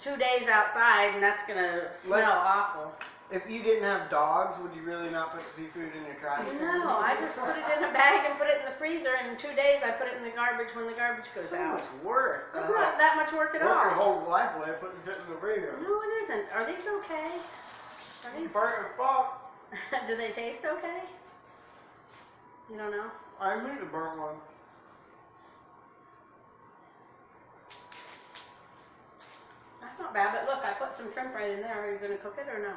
2 days outside and that's gonna smell awful. If you didn't have dogs, would you really not put seafood in your trash can? No, I just put it in a bag and put it in the freezer, and in 2 days I put it in the garbage when the garbage goes So out. much work. It's not that much work at Work your all. whole life away putting shit in the freezer. No, it isn't. Are these okay? Are these? Burnt as fuck. Do they taste okay? You don't know? I made the burnt one. That's not bad, but look, I put some shrimp right in there. Are you going to cook it or no?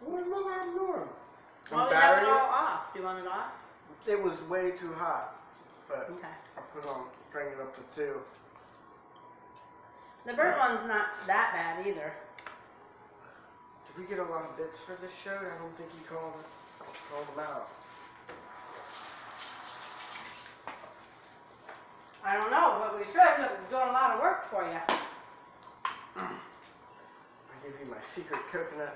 What am I doing? Well, we I'm have it battering all off. Do you want it off? it. It was way too hot, but Okay. I put on, bring it up to 2. The burnt one's not that bad either. Did we get a lot of bits for this show? I don't think you called them out. I don't know, but we should. Look, we're doing a lot of work for you. I give you my secret coconut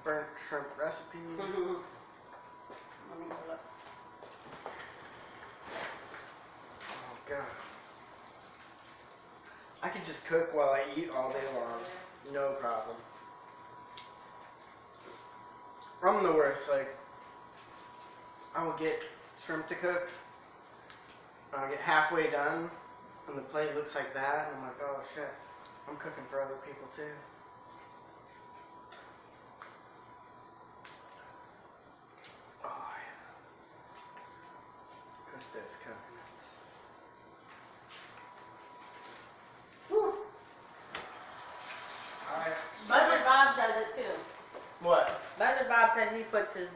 burnt shrimp recipe. Let me go look. Oh god. I could just cook while I eat all day long. No problem. I'm the worst, like, I will get shrimp to cook, I'll get halfway done, and the plate looks like that, and I'm like, oh shit, I'm cooking for other people too. Oh yeah. Cook those coconuts. Woo! Alright. Buzzard Bob does it too. What? Buzzard Bob says he puts his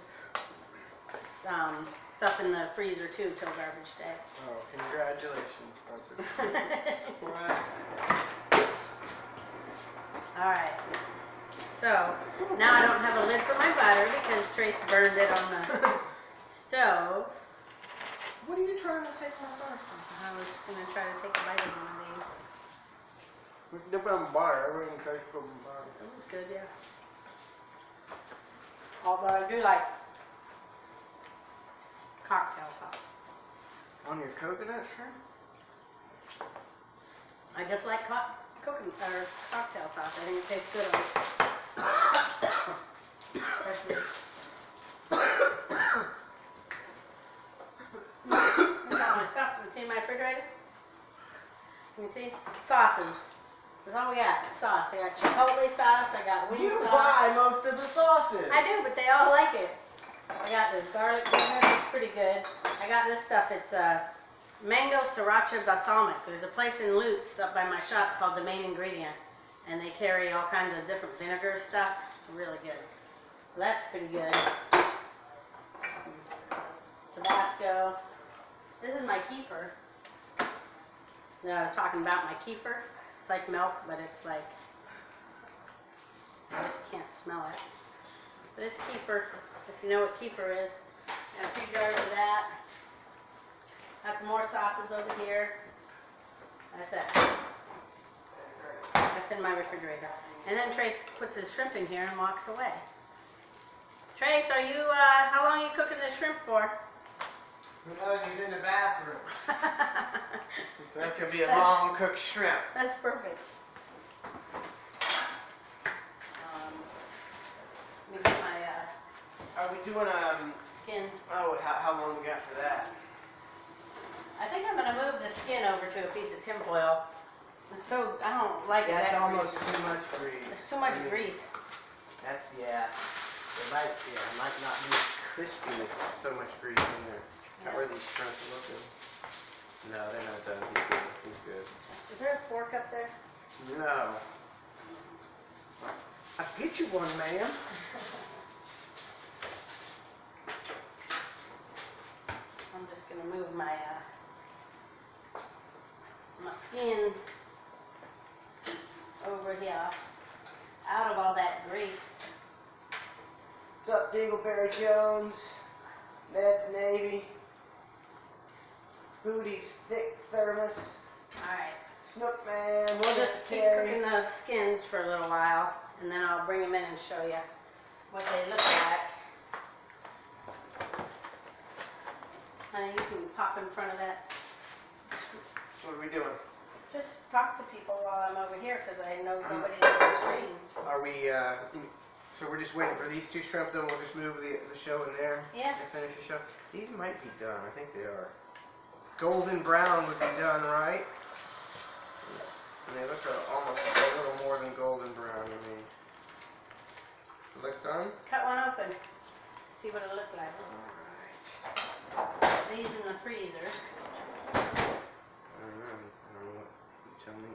stuff in the freezer too till garbage day. Oh, congratulations, Spencer. Alright. So, now I don't have a lid for my butter because Trace burned it on the stove. What are you trying to take my butter from? I was going to try to take a bite of one of these. We can dip it in butter. Everyone tries to put in butter. That was good, yeah. Although I do like cocktail sauce. On your coconut shrimp? I just like coconut or cocktail sauce. I think it tastes good on especially. Here's all my stuff. You see in my refrigerator? You can see sauces. That's all we got. Sauce. I got chipotle sauce. I got wing You sauce. buy most of the sauces. I do, but they all like it. I got this garlic business. It's pretty good. I got this stuff. It's mango sriracha balsamic. There's a place in Lutz up by my shop called The Main Ingredient, and they carry all kinds of different vinegar stuff. It's really good. Well, that's pretty good. Tabasco. This is my kefir. I was talking about my kefir. It's like milk, but it's like, I guess you can't smell it. But it's kefir, if you know what kefir is. And a few jars of that. Got some more sauces over here. That's it. That's in my refrigerator. And then Trace puts his shrimp in here and walks away. Trace, are you, how long are you cooking this shrimp for? Who knows? He's in the bathroom. That could be a long cooked shrimp. That's perfect. Let me get my Are we doing skin. Oh, how long we got for that? I think I'm going to move the skin over to a piece of tinfoil. It's so, I don't like it. That's that almost greasy. too much grease. It's too much grease. That's It might not be crispy with so much grease in there. How are these shrimp looking? No, they're not done. He's good. Is there a fork up there? No. I'll get you one, ma'am. I'm just going to move my my skins over here, out of all that grease. What's up, Dingleberry Jones? Ned's Navy. Booty's thick thermos. Alright, Snook Man. we'll just keep cooking the skins for a little while, and then I'll bring them in and show you what they look like. Honey, you can pop in front of that. What are we doing? Just talk to people while I'm over here, because I know nobody's on the screen. Are we, so we're just waiting for these two shrimp, then we'll just move the show in there? Yeah. And finish the show? These might be done. I think they are. Golden brown would be done, right? And they look almost a little more than golden brown to me. Look done? Cut one open. See what it looked like. Alright. These in the freezer. I don't know what you tell me.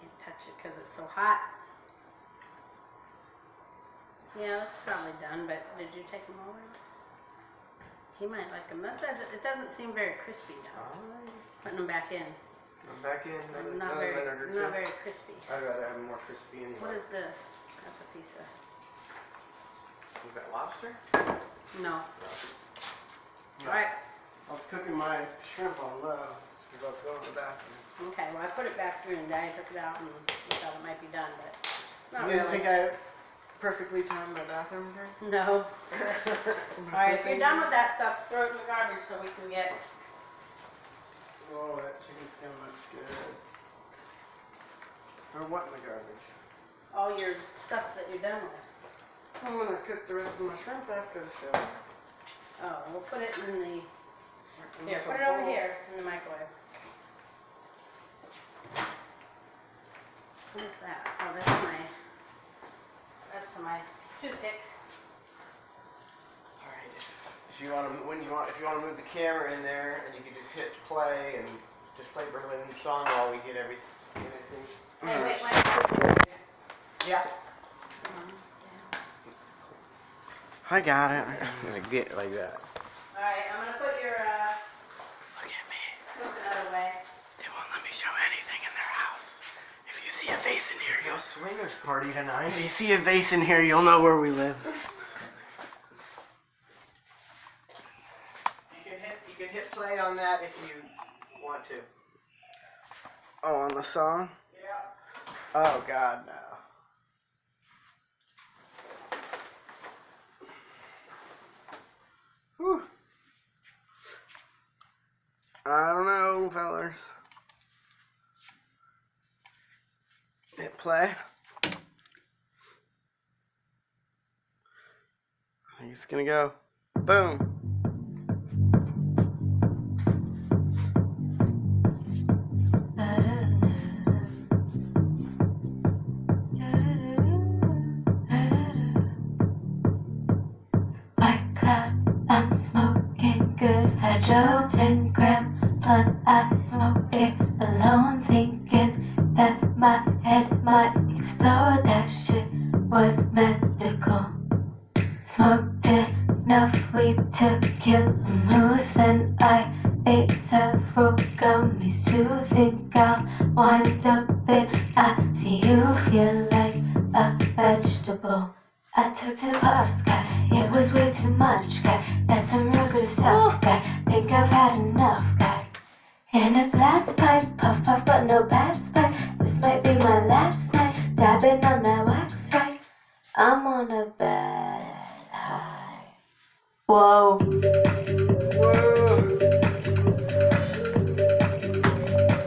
Can't touch it because it's so hot. Yeah, that's probably done, but did you take them over? He might like them. It doesn't seem very crispy though. Alright. Putting them back in. I'm back in. Not Another minute or two. very crispy. I'd rather have them more crispy anyway. What is this? That's a piece of... Was that lobster? No. No. Alright. I was cooking my shrimp on low because I was going to the bathroom. Okay, well I put it back through and Daddy took it out and we thought it might be done, but not You didn't really. think I perfectly timed my bathroom break? No. Alright, if you're done with that stuff, throw it in the garbage so we can get... Oh, that chicken skin looks good. Or what in the garbage? all your stuff that you're done with. I'm gonna cook the rest of my shrimp after the show. Oh, we'll put it in the... Here, put it over here in the microwave. What is that? Oh, that's my toothpicks. Alright, if you want to move the camera in there, and you can just hit play and just play Berlin's song while we get everything. Hey, wait. Yeah. I got it. I'm gonna get it like that. Alright, I'm gonna put your Look at me. coconut away. They won't let me show anything in their house. If you see a vase in here, you'll swingers party tonight. If you see a vase in here, you'll know where we live. You can hit play on that if you want to. Oh, on the song? Yeah. Oh God, no. Whew. I don't know, fellers. Hit play. He's gonna go. Boom. White cloud, I'm smoking good. I drove 10 gram blunt, I smoke it alone, thinking that my head might explode. That shit was medical. Smoked enough weed to kill a moose, then I ate several gummies to think I'll wind up in ICU. Feel like a vegetable. I took the puffs, guy. It was way too much, guy. That's some real good stuff, guy. Think I've had enough, guy. In a glass pipe, puff puff, but no pass pipe. This might be my last night, dabbing on that wax pipe. I'm on a bad high. Whoa. Whoa.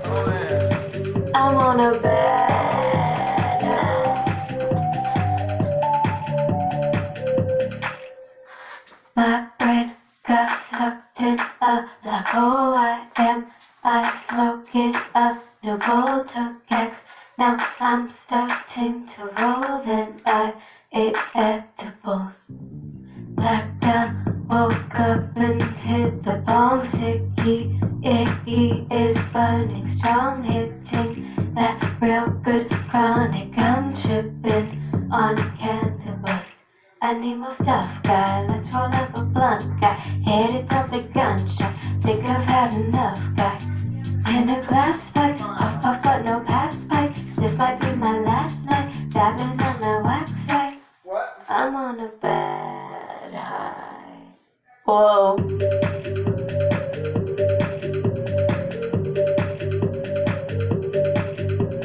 Oh man. I'm on a bad high. My brain got sucked in a black hole. I smoking a new Voltogex. Now I'm starting to roll, then I ate edibles. Blacked out, woke up and hit the bong. Sicky, icky is burning strong, hitting that real good chronic. I'm tripping on cannabis. I need more stuff, guy. Let's roll up a blunt, guy. Hit it, don't be gunshot. Think I've had enough, guy. In a glass pipe, puff puff, but no pass pipe. This might be my last night, dabbing on that wax pipe. What? I'm on a bad high. Whoa.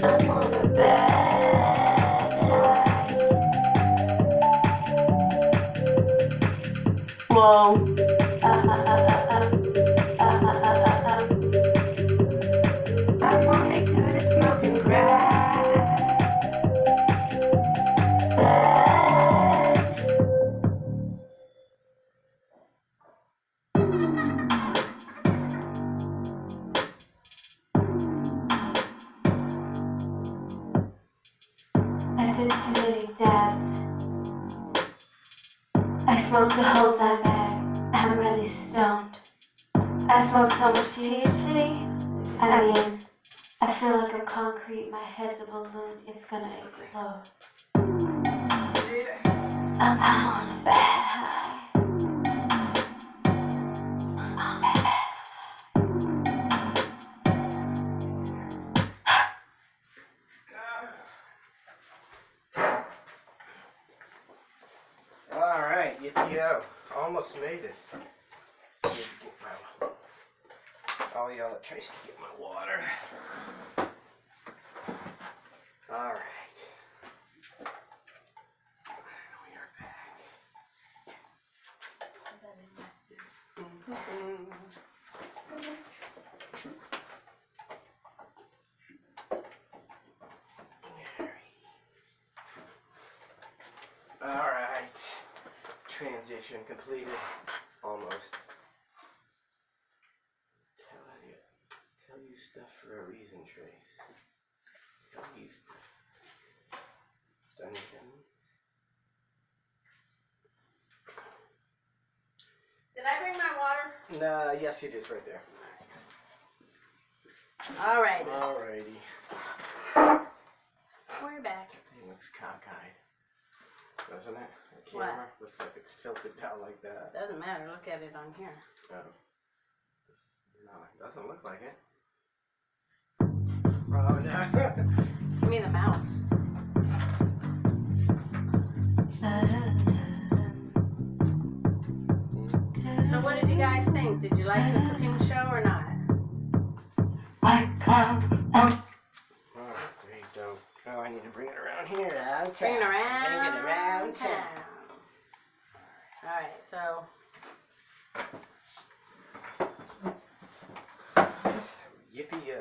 I'm on a bad high. Whoa. I'm only good at smoking crack. I did too many dabs. I smoked the whole time bag. I'm really stoned. I smoked so much THC. I mean, I feel like a concrete. My head's a balloon. It's gonna explode. I'm on a bad high. I'm on a bad high. All right, yippee-yo. Almost made it. Need to get my... I'll yell at Trace to get my water. All right. We are back. All right. Transition completed. Almost. Tell you stuff for a reason, Trace. Tell you stuff. Done with them? Did I bring my water? Nah, yes, it is right there. Alrighty. Alrighty. We're back. He looks cockeyed. Doesn't it? The What? camera looks like it's tilted down like that. Doesn't matter. Look at it on here. Oh. No, it doesn't look like it. Oh, no. Give me the mouse. So what did you guys think? Did you like the cooking show or not? White cloud. Alright, there you go. Oh, I need to bring it around here. Around town. Bring it around. Bring it around town. Alright, so Yippee-yo.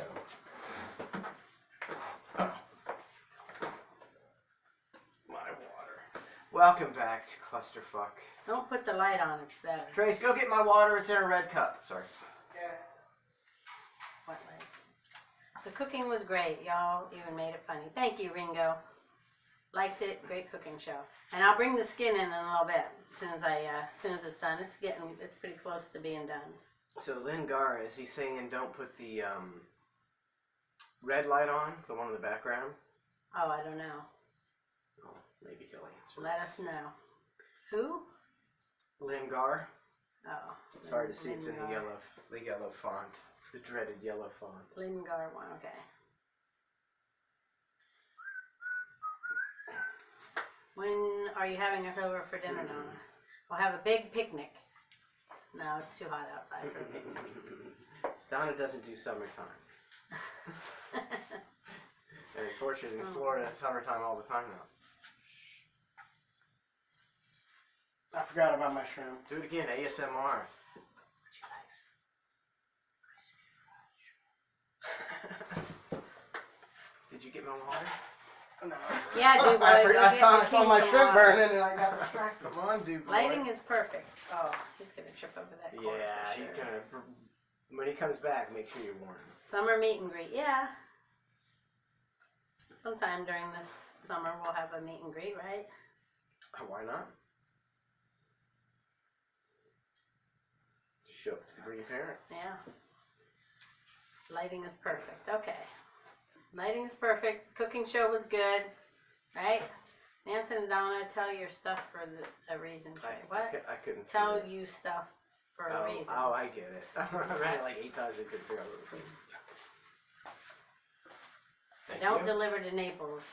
Welcome back to Clusterfuck. Don't put the light on, it's better. Trace, go get my water. It's in a red cup. Sorry. Yeah. What light? The cooking was great. Y'all even made it funny. Thank you, Ringo. Liked it. Great cooking show. And I'll bring the skin in a little bit as soon as it's done. It's pretty close to being done. So Lynn Gar, is he saying don't put the red light on, the one in the background? Oh, I don't know. Oh, maybe he'll answer. Let us know. Who? Lynn Gar. Oh. It's hard to see. It's in the yellow font, the dreaded yellow font. Lingard one. Okay. When are you having us over for dinner, Donna? We'll have a big picnic. No, it's too hot outside for a picnic. Donna doesn't do summertime. And unfortunately, in Florida, it's summertime all the time now. I forgot about my shrimp. Do it again, ASMR. Did you get my water? No. Yeah, dude, boy, I go get saw the my king shrimp some burning and I got distracted. Come on, dude. Lighting is perfect. Oh, he's gonna trip over that cord. Yeah, for he's sure. gonna. When he comes back, make sure you're warm. Summer meet and greet. Yeah. Sometime during this summer, we'll have a meet and greet, right? Why not? Just show up to the green parent. Yeah. Lighting is perfect. Okay. Lighting is perfect. Cooking show was good, right? Manson and Donna tell your stuff for a reason. What? I couldn't. Tell you stuff for a reason. Oh, I get it. I read it like 8 times. I couldn't figure out what it was. Don't deliver to Naples.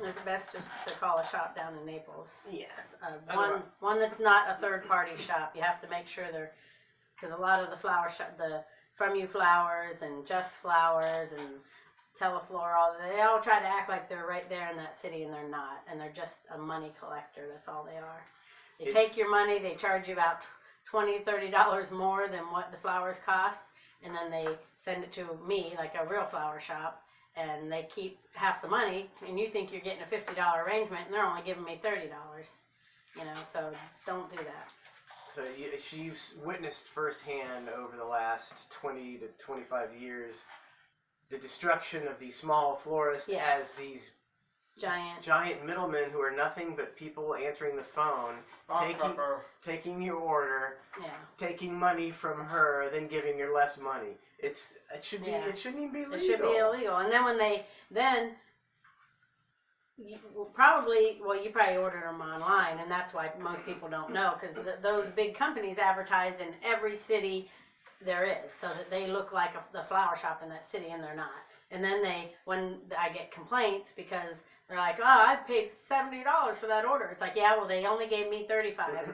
It's best just to call a shop down in Naples. Yes. One that's not a third party shop. You have to make sure because a lot of the flower shop, the From You Flowers and Just Flowers and Teleflor, they all try to act like they're right there in that city, and they're not. And they're just a money collector. That's all they are. They take your money. They charge you about $20, $30 more than what the flowers cost, and then they send it to me, like a real flower shop, and they keep half the money, and you think you're getting a $50 arrangement, and they're only giving me $30. So don't do that. So she's witnessed firsthand over the last 20 to 25 years the destruction of these small florists as these giant middlemen who are nothing but people answering the phone, taking your order, taking money from her, then giving her less money. It shouldn't even be legal. It should be illegal. And then you probably ordered them online, and that's why most people don't know, because those big companies advertise in every city there is, so that they look like the flower shop in that city, and they're not. And then when I get complaints because they're like, oh, I paid $70 for that order. It's like, yeah, well, they only gave me $35,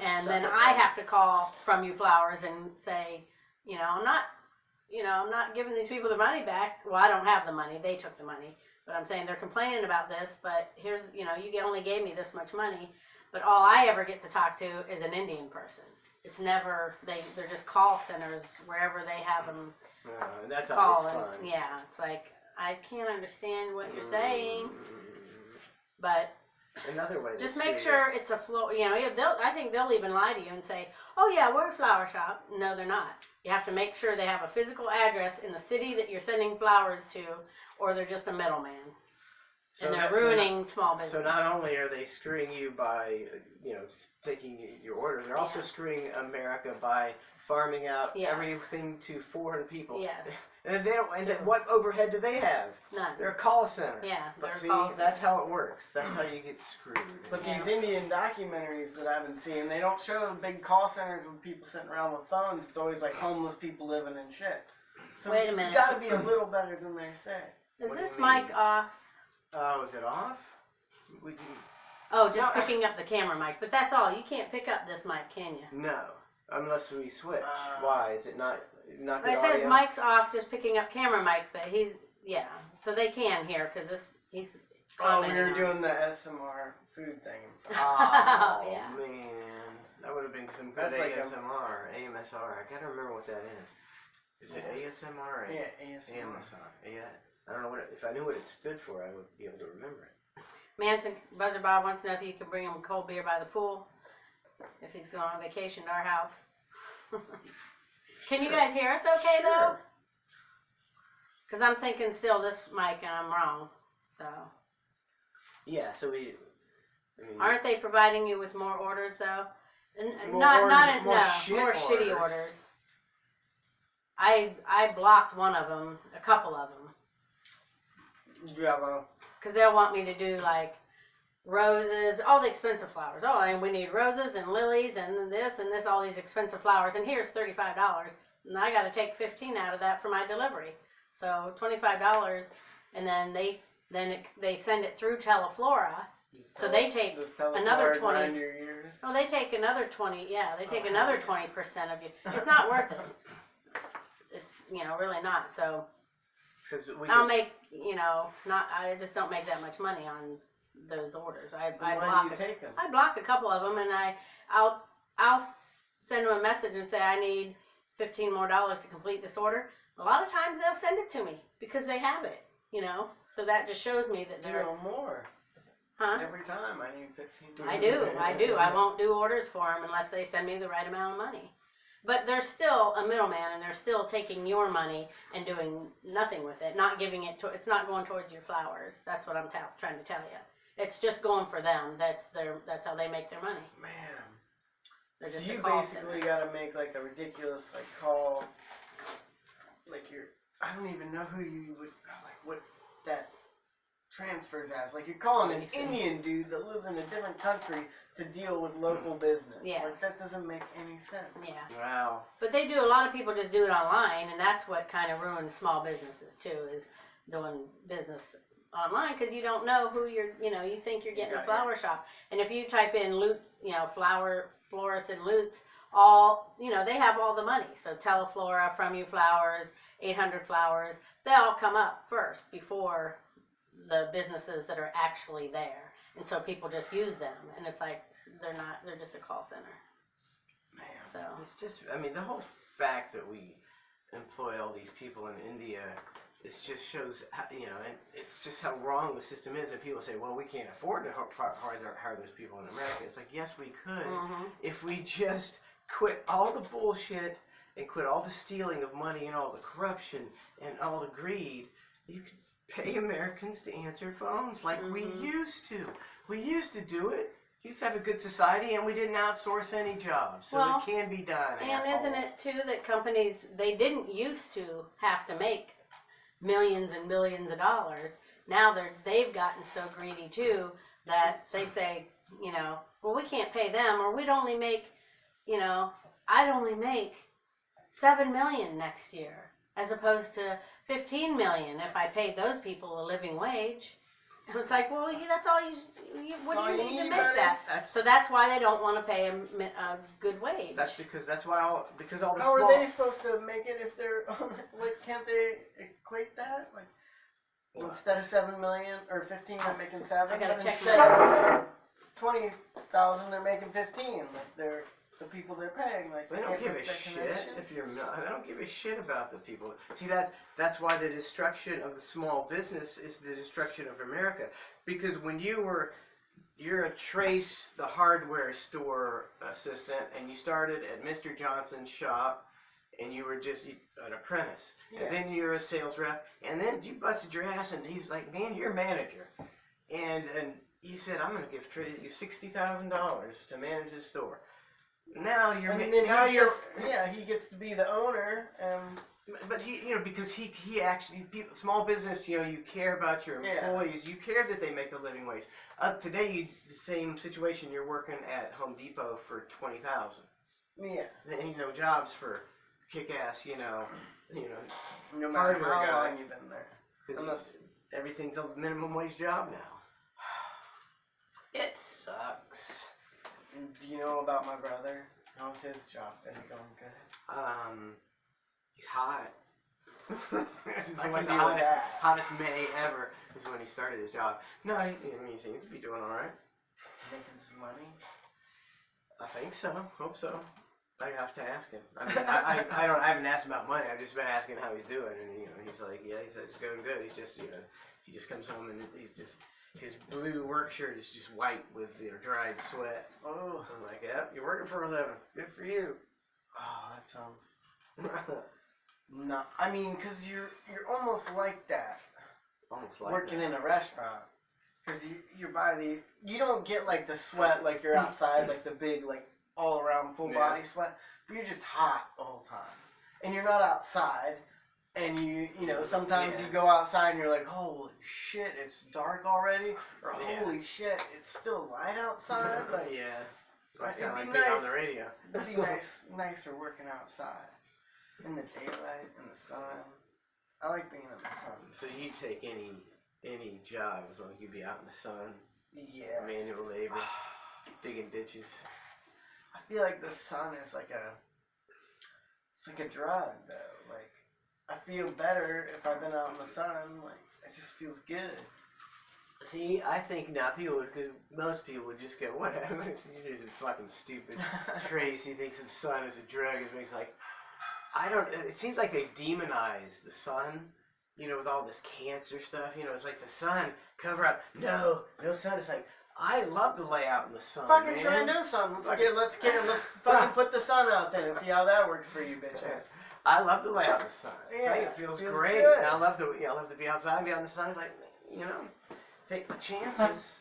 and then I have to call From You Flowers and say, I'm not giving these people their money back. Well, I don't have the money. They took the money. But I'm saying they're complaining about this, but here's, you only gave me this much money. But all I ever get to talk to is an Indian person. It's never, they're just call centers wherever they have them and that's calling. always fun. Yeah, it's like, I can't understand what you're saying, but another way. just make sure it's a floor. I think they'll even lie to you and say, "Oh yeah, we're a flower shop." No, they're not. You have to make sure they have a physical address in the city that you're sending flowers to, or they're just a middleman. And they're ruining small business. So not only are they screwing you by, taking your orders, they're also screwing America by farming out everything to foreign people. Yes. And what overhead do they have? None. They're a call center. Yeah. But see, that's how it works. That's how you get screwed. But these Indian documentaries that I've been seeing, they don't show the big call centers with people sitting around with phones. It's always like homeless people living in shit. So Wait a minute. It's got to be a little better than they say. Is What this do you mean? mic off? Oh, is it off? Oh, just picking up the camera mic. But that's all. You can't pick up this mic, can you? No, unless we switch. Why is it not good It says audio? mic's off, just picking up camera mic, but so they can hear because he's. Oh, we were doing the SMR food thing. Oh, yeah. man. That would have been some good That's like ASMR, AMSR. I gotta remember what that is. Is it ASMR or Yeah, ASMR. AMSR? Yeah. I don't know if I knew what it stood for, I would be able to remember it. Manson, Buzzer Bob wants to know if you can bring him cold beer by the pool if he's going on vacation to our house. Can you guys hear us okay, though? Because I'm thinking still this mic and I'm wrong. So. Yeah, so Aren't they providing you with more orders, though? More shitty orders. I blocked one of them, a couple of them. Yeah, well. Because they'll want me to do like roses, all the expensive flowers. Oh, and we need roses and lilies and this, all these expensive flowers. And here's $35. And I got to take $15 out of that for my delivery. So $25. And then they send it through Teleflora. So they take another 20. Oh, they take another 20. Yeah, they take another 20% of you. It's not worth it. It's really not. So I'll make I just don't make that much money on those orders. I block a couple of them, and I'll send them a message and say I need $15 more to complete this order. A lot of times they'll send it to me because they have it. So that just shows me that they're more. Huh? Every time I need 15. I do. I won't do orders for them unless they send me the right amount of money. But they're still a middleman, and they're still taking your money and doing nothing with it, not giving it to. It's not going towards your flowers. That's what I'm trying to tell you. It's just going for them. That's how they make their money. Man, so you basically got to make like a ridiculous call. I don't even know who you would what that transfers as. You're calling an Indian dude that lives in a different country to deal with local business. Yes. That doesn't make any sense. Yeah. Wow. But they do. A lot of people just do it online, and that's what kind of ruins small businesses too. Is doing business online because you don't know who you think you're getting a flower shop, and if you type in Lutz, florist and Lutz, they have all the money. So Teleflora, From You Flowers, 800 Flowers, they all come up first before the businesses that are actually there. And so people just use them, and it's like they're just a call center. Man, so it's just, the whole fact that we employ all these people in India, it just shows, and it's just how wrong the system is. And people say, well, we can't afford to hire those people in America. It's like, yes, we could, if we just quit all the bullshit and quit all the stealing of money and all the corruption and all the greed. You could pay Americans to answer phones like we used to. We used to do it. We used to have a good society, and we didn't outsource any jobs. So it can be done. And isn't it, too, that companies, they didn't used to have to make millions and millions of dollars. Now they've gotten so greedy, too, that they say, well, we can't pay them, or we'd only make, I'd only make $7 million next year, as opposed to $15 million if I paid those people a living wage. And it's like, well, that's all what do you need to make that? So that's why they don't want to pay a good wage. That's because all the How are they supposed to make it if they're can't they equate that? Instead of $7 million or 15, they're making 7. I gotta check instead of 20,000, they're making 15. They're the people they're paying. They don't give a shit if you're not. They don't give a shit about the people. See, that's why the destruction of the small business is the destruction of America. Because when you're a Trace, the hardware store assistant, and you started at Mr. Johnson's shop, and you were just an apprentice, and then you're a sales rep, and then you busted your ass, and he's like, man, you're a manager, and he said, I'm going to give you $60,000 to manage this store. Now he gets to be the owner, but because he actually, small business, you care about your employees, you care that they make a living wage. Today, the same situation, you're working at Home Depot for $20,000. Yeah. Jobs for kick-ass, no matter how long you've been there. Unless everything's a minimum wage job now. It sucks. Do you know about my brother? How's his job? Is it going good? He's hot. This is I like the can deal with that. hottest May ever is when he started his job. No, he seems to be doing all right. Making some money? I think so. Hope so. I have to ask him. I haven't asked him about money. I've just been asking how he's doing, and he's like, yeah, he said it's going good. He's just, he just comes home and his blue work shirt is just white with dried sweat. Oh. I'm like, yep, you're working for a living. Good for you. Oh, that sounds... No, I mean, because you're almost like that. Almost like working that. in a restaurant. Because you're by the... You don't get, like, the sweat like you're outside, like the big, like, all-around full-body sweat. But you're just hot the whole time. And you're not outside. And you know, sometimes you go outside and you're like, holy shit, it's dark already. Or holy shit, it's still light outside. Like, yeah. Like, Kind of it'd like be being nice. on the radio. It'd be nicer working outside. In the daylight, in the sun. I like being in the sun. So you take any job as long as you be out in the sun, Yeah. manual labor, digging ditches. I feel like the sun is like it's like a drug though. Like, I feel better if I've been out in the sun. Like, it just feels good. See, I think now most people would just go, whatever, you're just fucking stupid. Trace, he thinks the sun is a drug. He's like, it seems like they demonize the sun, you know, with all this cancer stuff. You know, it's like the sun, cover up. No sun. It's like, I love to lay out in the sun, Fucking man. try and do something. Let's fucking put the sun out there and see how that works for you, bitches. I love to lay out in the sun. Yeah, It feels feels great. good. And I love to be outside and be out in the sun. It's like, you know, take my chances.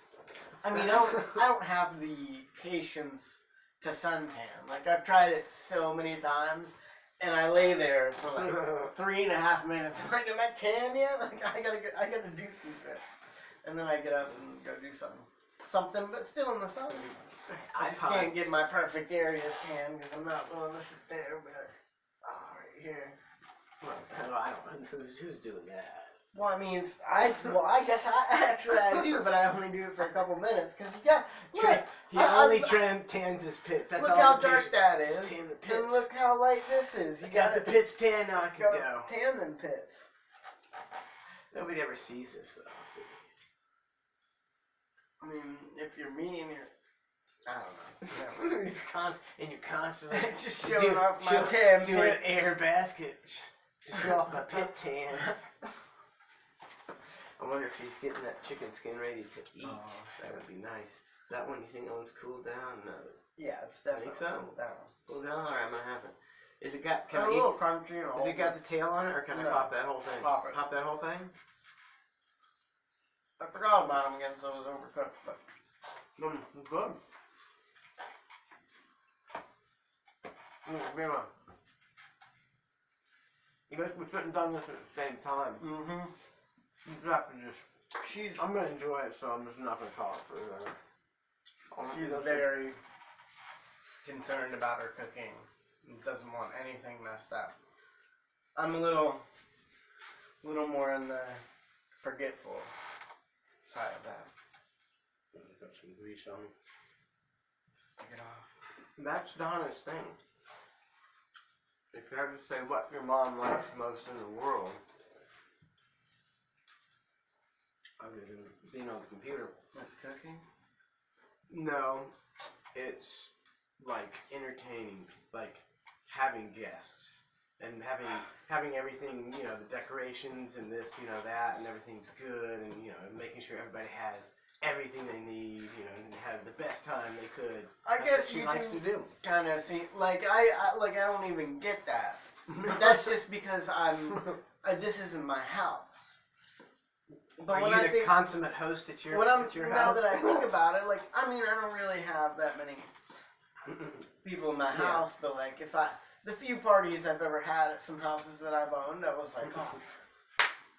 I mean, I don't have the patience to suntan. Like, I've tried it so many times, and I lay there for like 3.5 minutes. I'm like, am I tan yet? Like, I gotta do some shit. And then I get up and go do something, but still in the sun. I just can't get my perfect areas tan because I'm not willing to sit there. But right here. Well, I don't know who's doing that. Well, I mean, I guess I do, but I only do it for a couple minutes because He only tans his pits. That's look all how the dark picture. that Just is. tan the And pits. look how light this is. You got the pits tan. Now I can gotta go. tan them pits. Nobody ever sees this though. See? I mean, if you're me and I don't know. you're constantly Just showing off my tan doing pits. air basket. Just show off my pit tan. I wonder if she's getting that chicken skin ready to eat. Oh. That would be nice. Is that one you think that one's cooled down? No. Yeah, it's definitely Think so? cooled down. Cooled down? Alright, I'm gonna have it. Is it got, can A I eat? little crunchy and Has it got the tail on it, or can I No. pop that whole thing? Pop it. Pop that whole thing? I forgot about them again, so it was overcooked. But It's good. Good one. You guys we shouldn't have done this at the same time. mm-hmm. You just have to just. I'm gonna enjoy it, so I'm just not gonna talk for She's very concerned about her cooking. Doesn't want anything messed up. I'm a little more in the forgetful side of that. Got some grease on. Take it off. That's Donna's thing. If you had to say what your mom likes most in the world, other than being on the computer. That's cooking? No, it's like entertaining, like having guests and having everything, you know, the decorations and this, you know, that, and everything's good, and you know, making sure everybody has everything they need, you know, and have the best time they could. I That's guess what she you likes to do. kind of see, like I don't even get that. That's just because this isn't my house. But Are when you I the think, consummate host at your now house? that I think about it, like, I mean, I don't really have that many people in my house, but like, the few parties I've ever had at some houses that I've owned, I was like, oh,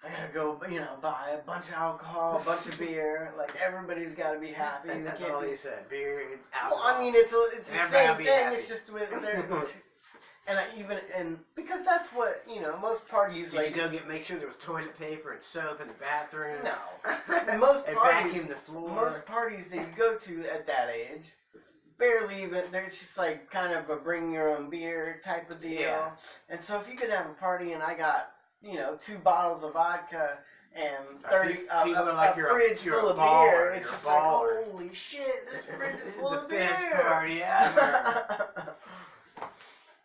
I gotta go, you know, buy a bunch of alcohol, a bunch of beer, like, everybody's gotta be happy. And that's can't all be- he said. Beer, alcohol. Well, I mean, it's the Everybody same be thing. happy. It's just with and because that's what, you know, most parties Did like. you go make sure there was toilet paper and soap in the bathroom? No, most And parties. vacuum the floor. Most parties that you go to at that age, barely even. There's just like kind of a bring your own beer type of deal. Yeah. And so if you could have a party and I got, you know, 2 bottles of vodka and 30 people are a like you're fridge you're full a of baller, beer, it's you're a just like, baller. holy shit, this fridge is full the of beer. best party ever.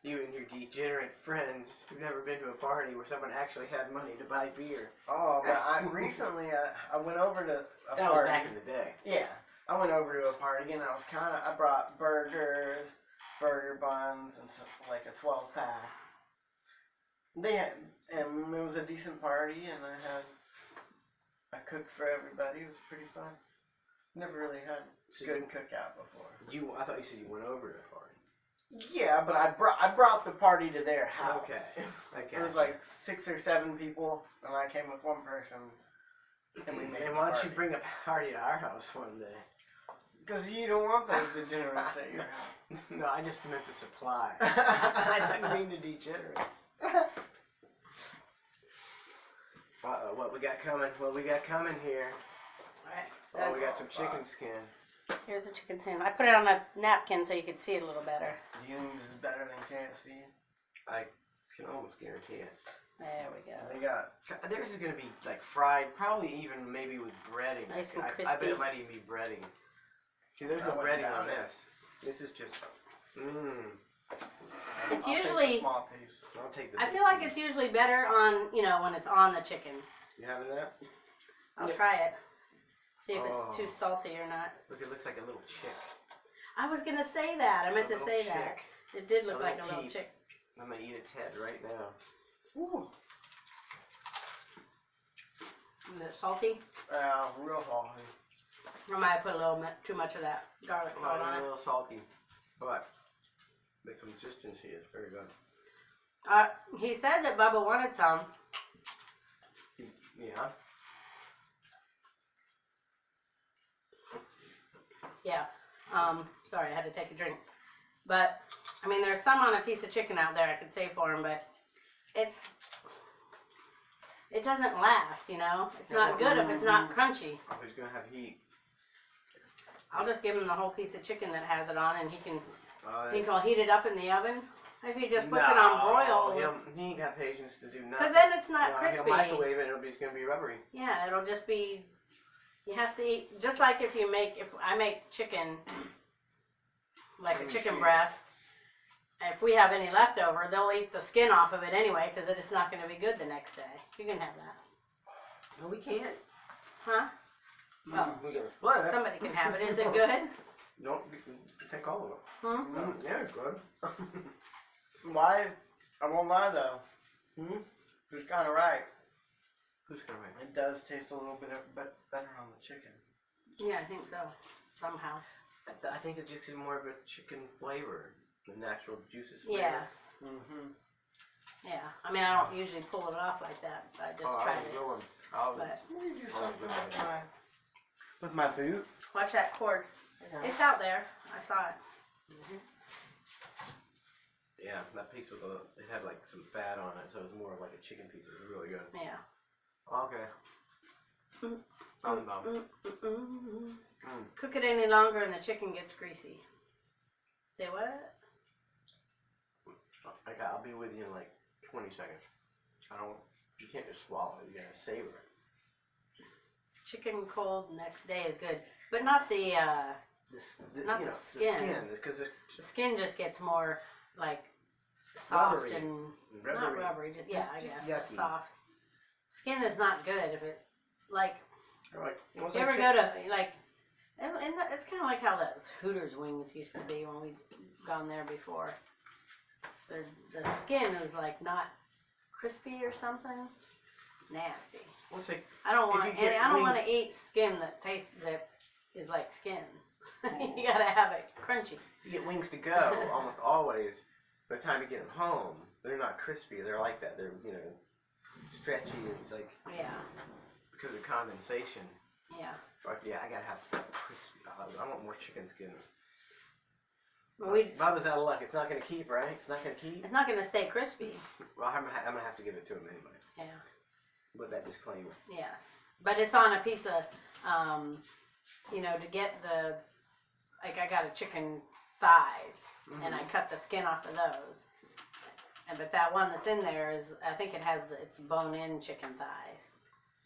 You and your degenerate friends who've never been to a party where someone actually had money to buy beer. Oh, but I recently I went over to a That party. was back in the day. Yeah, I went over to a party and I brought burgers, burger buns, and some, like a 12-pack. They had, and it was a decent party, and I cooked for everybody. It was pretty fun. Never really had a good cookout before. I thought you said you went over to a party. Yeah, but I brought the party to their house. Okay. Okay. It was like 6 or 7 people, and I came with one person, and we made And a why don't party. you bring a party to our house one day? Because you don't want those degenerates at your house. No, I just meant the supply. I didn't mean the degenerates. Uh-oh, what we got coming? What we got coming here? Alright. Oh, we got some chicken skin. Here's a chicken skin. I put it on a napkin so you could see it a little better. Do you think this is better than KFC? I can almost guarantee it. There we go. They got Theirs is going to be like fried, probably even maybe with breading. Nice and I bet crispy. it might even be breading. See, there's no I wouldn't breading doubt on it. this. This is just, It's I'll usually. take the small piece. I'll take the I big feel like piece. it's usually better on, when it's on the chicken. You having that? I'll Yeah. try it. See if it's Oh. too salty or not. Look, it looks like a little chick. I was gonna say that. I meant to It's a say little that. chick. It did look A like a little little peep. chick. I'm going to eat its head right now. Ooh. Is it salty? Real salty. I might have put a little too much of that garlic salt A on it. little salty, but the consistency is very good. He said that Bubba wanted some. Yeah. Yeah. Sorry, I had to take a drink. But, I mean, there's some on a piece of chicken out there I could save for him, but it doesn't last, It's not good if it's not crunchy. Oh, he's going to have heat. I'll just give him the whole piece of chicken that has it on, and he can think Uh, I'll heat it up in the oven. If he just puts it on broil, He ain't got patience to do nothing. because then it's not He'll crispy. microwave it, it's going to be rubbery. Yeah, it'll just be. You have to eat just like if I make chicken, like a chicken breast. If we have any leftover, they'll eat the skin off of it anyway because it's not going to be good the next day. You can have that, No, we can't. huh? Oh, We got to split it. somebody can have it. Is it good? Don't take all of it. Hmm? Yeah, it's good. Why? I won't lie though. She's kind of right. Who's going to make It does taste a little bit better on the chicken. Yeah, I think so. Somehow. I think it just is more of a chicken flavor. The natural juices flavor. Yeah, Mm-hmm. yeah. I mean, I don't usually pull it off like that. I just I tried was it. going. I was. But Let me do Oh, something good. with my boot. watch that cord. It's out there. I saw it. Yeah, that piece with it had like some fat on it, so it was more of like a chicken piece. It was really good. Yeah. Okay. I'm done. Cook it any longer and the chicken gets greasy. Say what? Okay, I'll be with you in like 20 seconds. You can't just swallow it. You gotta savor it. Chicken cold next day is good, but not the Not the skin. Because the skin just gets more like soft Rubbery. and not Rubbery. rubbery. Just, I Just guess just yucky. soft. Skin is not good if it like. Like, You ever go to like? And it's kind of like how those Hooters wings used to be when we gone there before. The skin is like not crispy or something. Nasty. Let's say I don't If want. you get I don't want wings- to eat skin that is like skin. You gotta have it crunchy. you get wings to go almost always. By the time you get them home, they're not crispy. They're like that. They're stretchy. It's like Yeah, because of condensation. yeah. Like, yeah, I gotta have stuff crispy. I want more chicken skin. Well, Bubba's out of luck. It's not gonna keep, right? It's not gonna keep. it's not gonna stay crispy. Well, I'm gonna have to give it to him anyway. Yeah. With that disclaimer. Yes, but it's on a piece of, to get I got a chicken thighs, and I cut the skin off of those. But that one that's in there I think it has it's bone-in chicken thighs,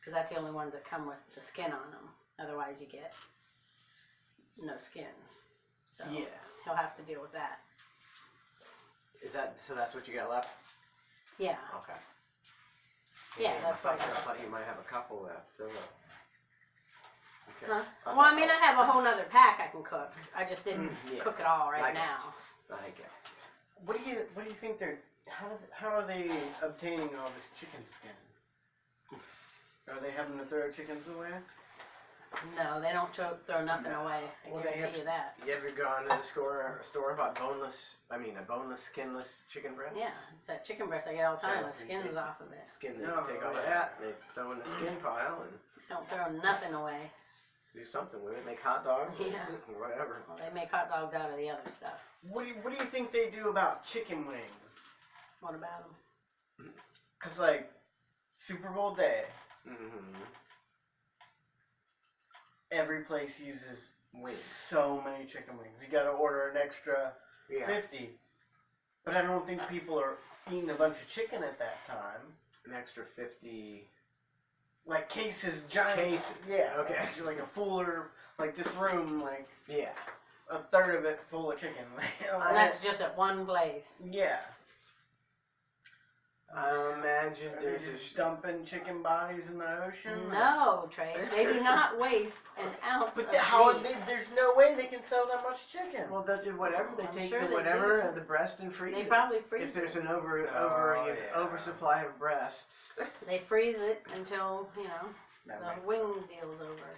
because that's the only ones that come with the skin on them. Otherwise, you get no skin. So Yeah. he'll have to deal with that. Is that so? That's what you got left? Yeah. Okay. Yeah, Damn, that's I what I thought you might have a couple left. Okay. Huh? Well, I mean, I have a whole nother pack I can cook. I just didn't Yeah. cook it all right I got now. you. I get What do you think they're? How are they obtaining all this chicken skin? Are they having to throw chickens away? No, they don't throw nothing away. I Well, they guarantee have. you that. You ever gone to the store and bought a boneless, skinless chicken breast? Yeah, it's that chicken breast I get all the time. So, the skin's okay. off of it. Skin. They No, take all yeah. that and they throw in the skin pile and Don't throw nothing away. do something with it. Make hot dogs. Yeah. Or whatever. Well, they make hot dogs out of the other stuff. What do you think they do about chicken wings? What about them? Cause like Super Bowl day, Mm-hmm. every place uses Wings. so many chicken wings. You gotta order an extra Yeah. 50. But I don't think people are eating a bunch of chicken at that time. An extra 50. Like cases, giant Cases. Yeah. Okay. Like a fuller, like this room, like Yeah. a third of it full of chicken. And that's just at one place. Yeah. I imagine Are they there's just dumping chicken bodies in the ocean? No, Trace, they do not waste an ounce But of how are meat. they? There's no way they can sell that much chicken. Well, they'll do whatever. They I'm take sure the they whatever, do. the breast, and freeze They it. probably freeze If there's it. an yeah. oversupply of breasts. They freeze it until, That the makes wing deal's over.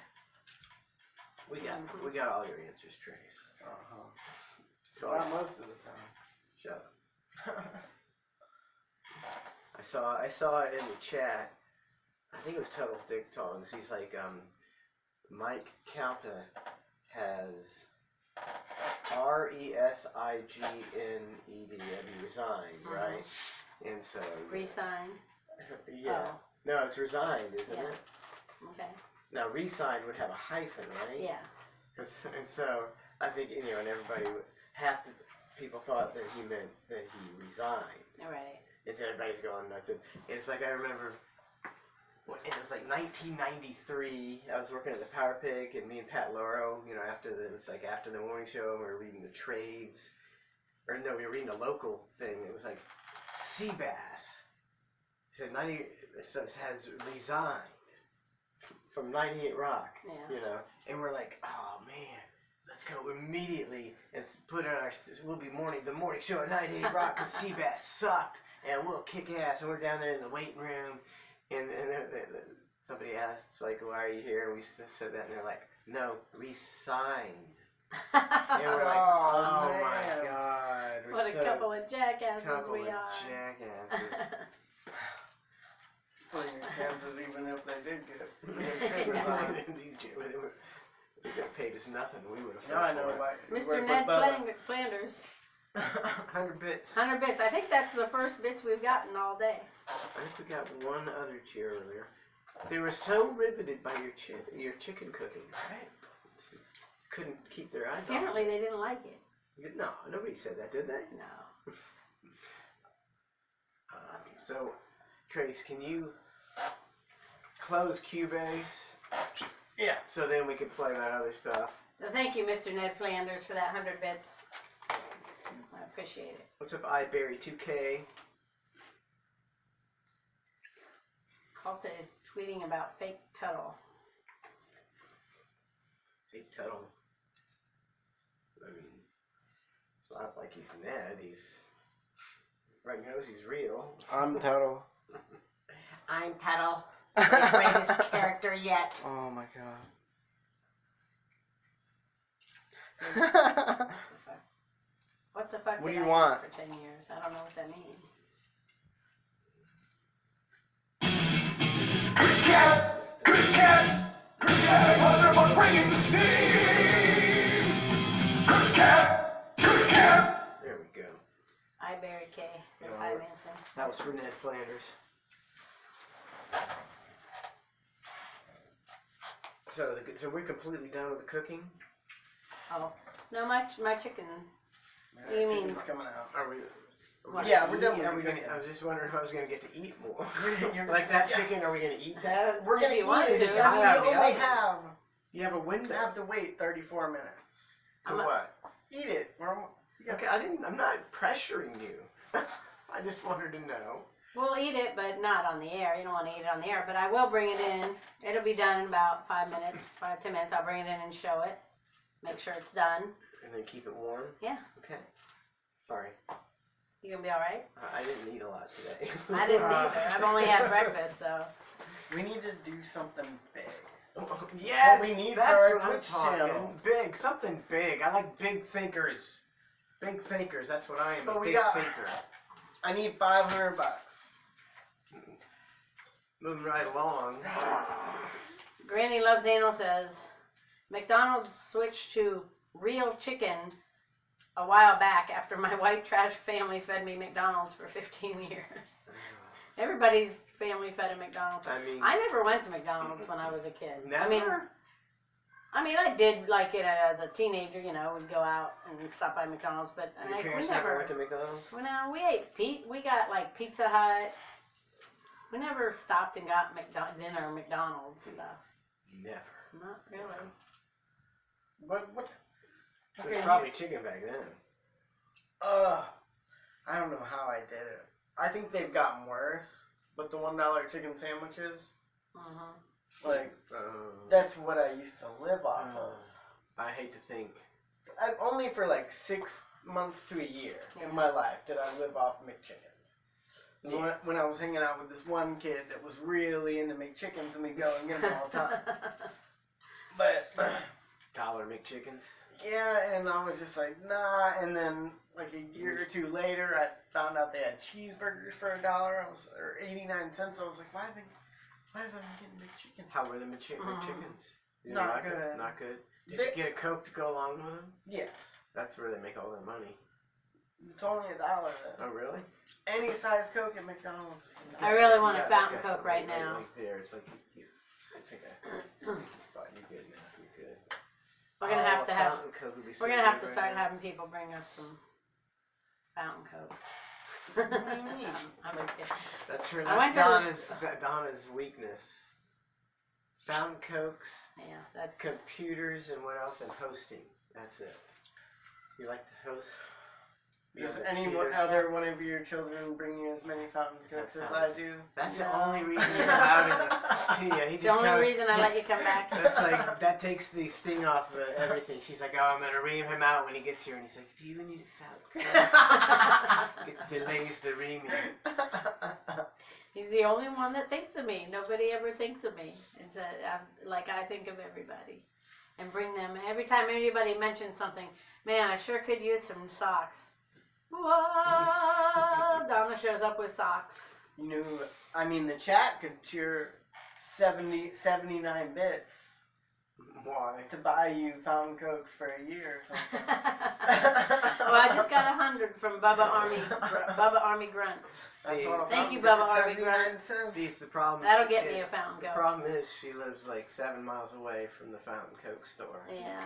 We got Mhm. we got all your answers, Trace. Uh-huh. So Not most of the shut up. I saw it in the chat. I think it was Total Dick Tongs. He's like, Mike Calta has resigned, right? And so Resign. yeah. Oh, No, it's resigned, isn't Yeah. it? okay. Now, re-signed would have a hyphen, right? Yeah. And so I think, and everybody, half the people thought that he meant that he resigned. All right. And so everybody's going nuts. And it's like, I remember, it was like 1993, I was working at the Power Pig, and me and Pat Loro, after the morning show, and we were reading the trades, or no, we were reading a local thing. It was like, Seabass. He said, has resigned from 98 Rock, Yeah. and we're like, oh man, let's go immediately and put it on the morning show at 98 Rock because Seabass sucked, and we'll kick ass. And we're down there in the waiting room, and somebody asked, like, why are you here? And we said that, and they're like, no, resigned. And we're like, oh man. my god, we're What a couple of jackasses we are. jackasses. Putting your chances even if they did get They could have paid us nothing. We would have. Now I know why. Mr. Ned Flanders. 100 bits. 100 bits. I think that's the first bits we've gotten all day. I think we got one other cheer earlier. They were so riveted by your chicken cooking, right? Couldn't keep their eyes Apparently off they didn't like it. it. No, nobody said that, did they? No. So, Trace, can you close Cubase? Yeah. So then we can play that other stuff. So thank you, Mr. Ned Flanders, for that 100 bits. I appreciate it. What's up, iBerry2K? Calta is tweeting about fake Tuttle. Fake Tuttle. I mean, it's not like he's Ned. He's right knows he's real. I'm Tuttle. I'm Tuttle. The greatest character yet. Oh my god. What the fuck What did do you I want? for 10 years? I don't know what that means. Chris Cat, Chris Cat, Chris Cat, cluster for bringing steam. Chris Cat, Chris Cat. There we go. iBerry K says No, hi, we're- Manson. That was for Ned Flanders. So we're completely done with the cooking? Oh, no, my chicken. What do you mean? Chicken's coming out. Are we? What? Yeah, we're done with Are we the gonna, cooking. I was just wondering if I was going to get to eat more. Like that chicken, are we going to eat that? We're If gonna you eat want it. to. I mean, I'll you be only honest. have You have a window. to wait 34 minutes. To I'm a- what? Eat it. Okay, I'm not pressuring you. I just wanted to know. We'll eat it, but not on the air. You don't want to eat it on the air, but I will bring it in. It'll be done in about 5 minutes, 10 minutes. I'll bring it in and show it. Make sure it's done. And then keep it warm? Yeah. Okay. Sorry. You gonna be all right? I didn't eat a lot today. I didn't either. I've only had breakfast, so. We need to do something big. Yes, What we need that's for our what I'm Twitch talking. channel. Big, something big. I like big thinkers. Big thinkers, that's what I am, But a we big got- thinker. I need $500. Moving right along. Granny Loves Anal says, McDonald's switched to real chicken a while back after my white trash family fed me McDonald's for 15 years. Everybody's family fed at McDonald's. I never went to McDonald's when I was a kid. Never? I mean, I did like it as a teenager, you know, we'd go out and stop by McDonald's, but Your we parents never went to McDonald's? Well, no, we ate we got like Pizza Hut. We never stopped and got dinner or McDonald's stuff. Never. Not really. What? It was probably chicken back then. I don't know how I did it. I think they've gotten worse, but the $1 chicken sandwiches, like, that's what I used to live off of. I hate to think. Only for like 6 months to a year in my life did I live off McChickens. Yeah. When I was hanging out with this one kid that was really into McChickens, and we'd go and get them all the time. But Dollar McChickens. yeah, and I was just like, nah. And then like a year or two later, I found out they had cheeseburgers for $1. Or 89 cents. I was like, why have I been getting McChickens? How were the McChickens? You Not like good. it? Not good. Did you get a Coke to go along with them? Yes. That's where they make all their money. It's only $1 then. Oh, really? Any size Coke at McDonald's is I really want a Yeah, fountain like Coke right now. Like there, it's like it's like a sticky spot. You're good now. You're good. We're gonna have to have. Fountain Coke would be so We're gonna have to good start right now. having people bring us some fountain Cokes. What do you mean? I'm just kidding. That's her. I went That's to Donna's weakness. Fountain Cokes, Yeah, that's. computers, and what else? And hosting. That's it. You like to host? Be Does a any computer? other one of your children bring you as many fountain Cokes as I do? That's No. the only reason you're allowed in the. Yeah, he It's just the only kinda- reason I let you come back. That's like that takes the sting off of everything. She's like, "Oh, I'm gonna ream him out when he gets here," and he's like, "Do you need a fountain?" It delays the reaming. He's the only one that thinks of me. Nobody ever thinks of me. It's like I think of everybody, and bring them every time anybody mentions something. Man, I sure could use some socks. Whoa! Donna shows up with socks. You know, I mean, the chat could cheer 79 bits Why? to buy you fountain Cokes for a year or something. Well, I just got 100 from Bubba Army Grunt. That's See, all. Thank you, fountain Bubba Coke, Army 79 Grunt. cents. See, it's the problem. That'll get me a fountain The Coke. problem is she lives like 7 miles away from the Fountain Coke store. Yeah.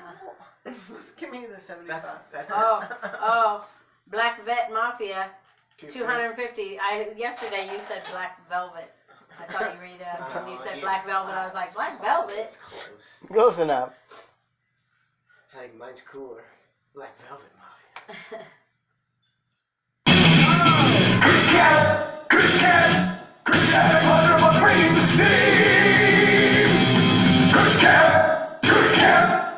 Just give me the 75. That's Oh, Black Vet Mafia, 250. 250. Yesterday you said Black Velvet. I saw you read it. When you said yeah. Black Velvet, I was like, Black Velvet? It's close. Close enough. Hey, mine's cooler. Black Velvet Mafia. Chris Cat, Chris Cat, Chris Cat, cluster of bringing steam. Chris Cat, Chris Cat.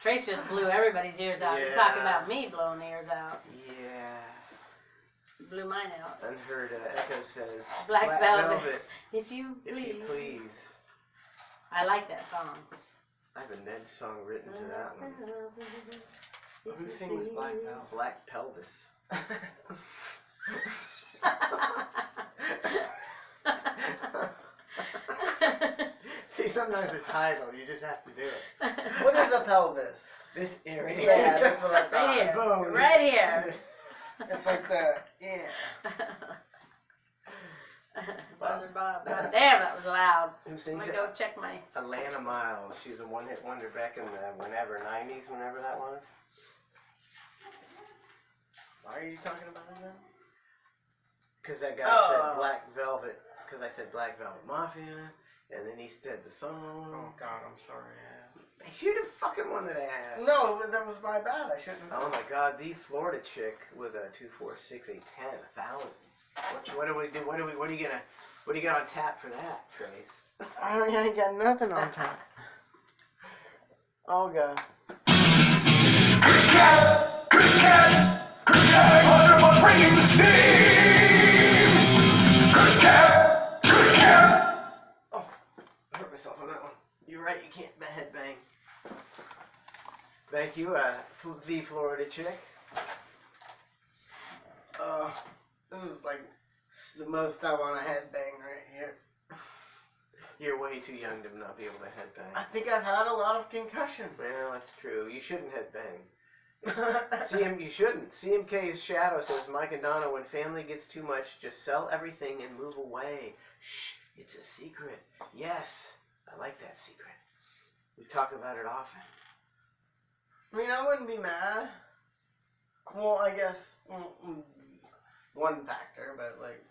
Trace just blew everybody's ears out. You're Yeah. talking about me blowing ears out. Yeah. Blew mine out. Unheard Echo says Black Velvet. If you If please. you please. I like that song. I have a Ned song written to that one. Who sings Black Velvet? Black Pelvis. See, sometimes the title, you just have to do it. What is a pelvis? This area. Yeah, that's what I Right thought. here. Bone. Right here. It's like the, yeah. Buzzer Bob. God damn, that was loud. Who I'm sings gonna it? go check my. Atlanta Miles. She's a one-hit wonder back in the 90s, whenever that was. Why are you talking about it then? Because that guy Oh. said Black Velvet. Because I said Black Velvet Mafia. And then he said the song. Oh God, I'm sorry. You're the fucking one that asked. No, that was my bad. I shouldn't have. Oh my God, the Florida chick with a 2, 4, 6, 8, 10, 1,000. What do we do? What do you got on tap for that, Trace? I ain't got nothing on top. Oh God. Chris Cat, cluster for bringing the steam. Chris Cat. Oh, I hurt myself on that one. You're right, you can't headbang. Thank you, the Florida chick. This is like the most I want to headbang right here. You're way too young to not be able to headbang. I think I've had a lot of concussions. Well, that's true. You shouldn't headbang. You shouldn't. CMK's Shadow says, Mike and Donna, when family gets too much, just sell everything and move away. Shh, it's a secret. Yes, I like that secret. We talk about it often. I mean, I wouldn't be mad. Well, I guess one factor, but like,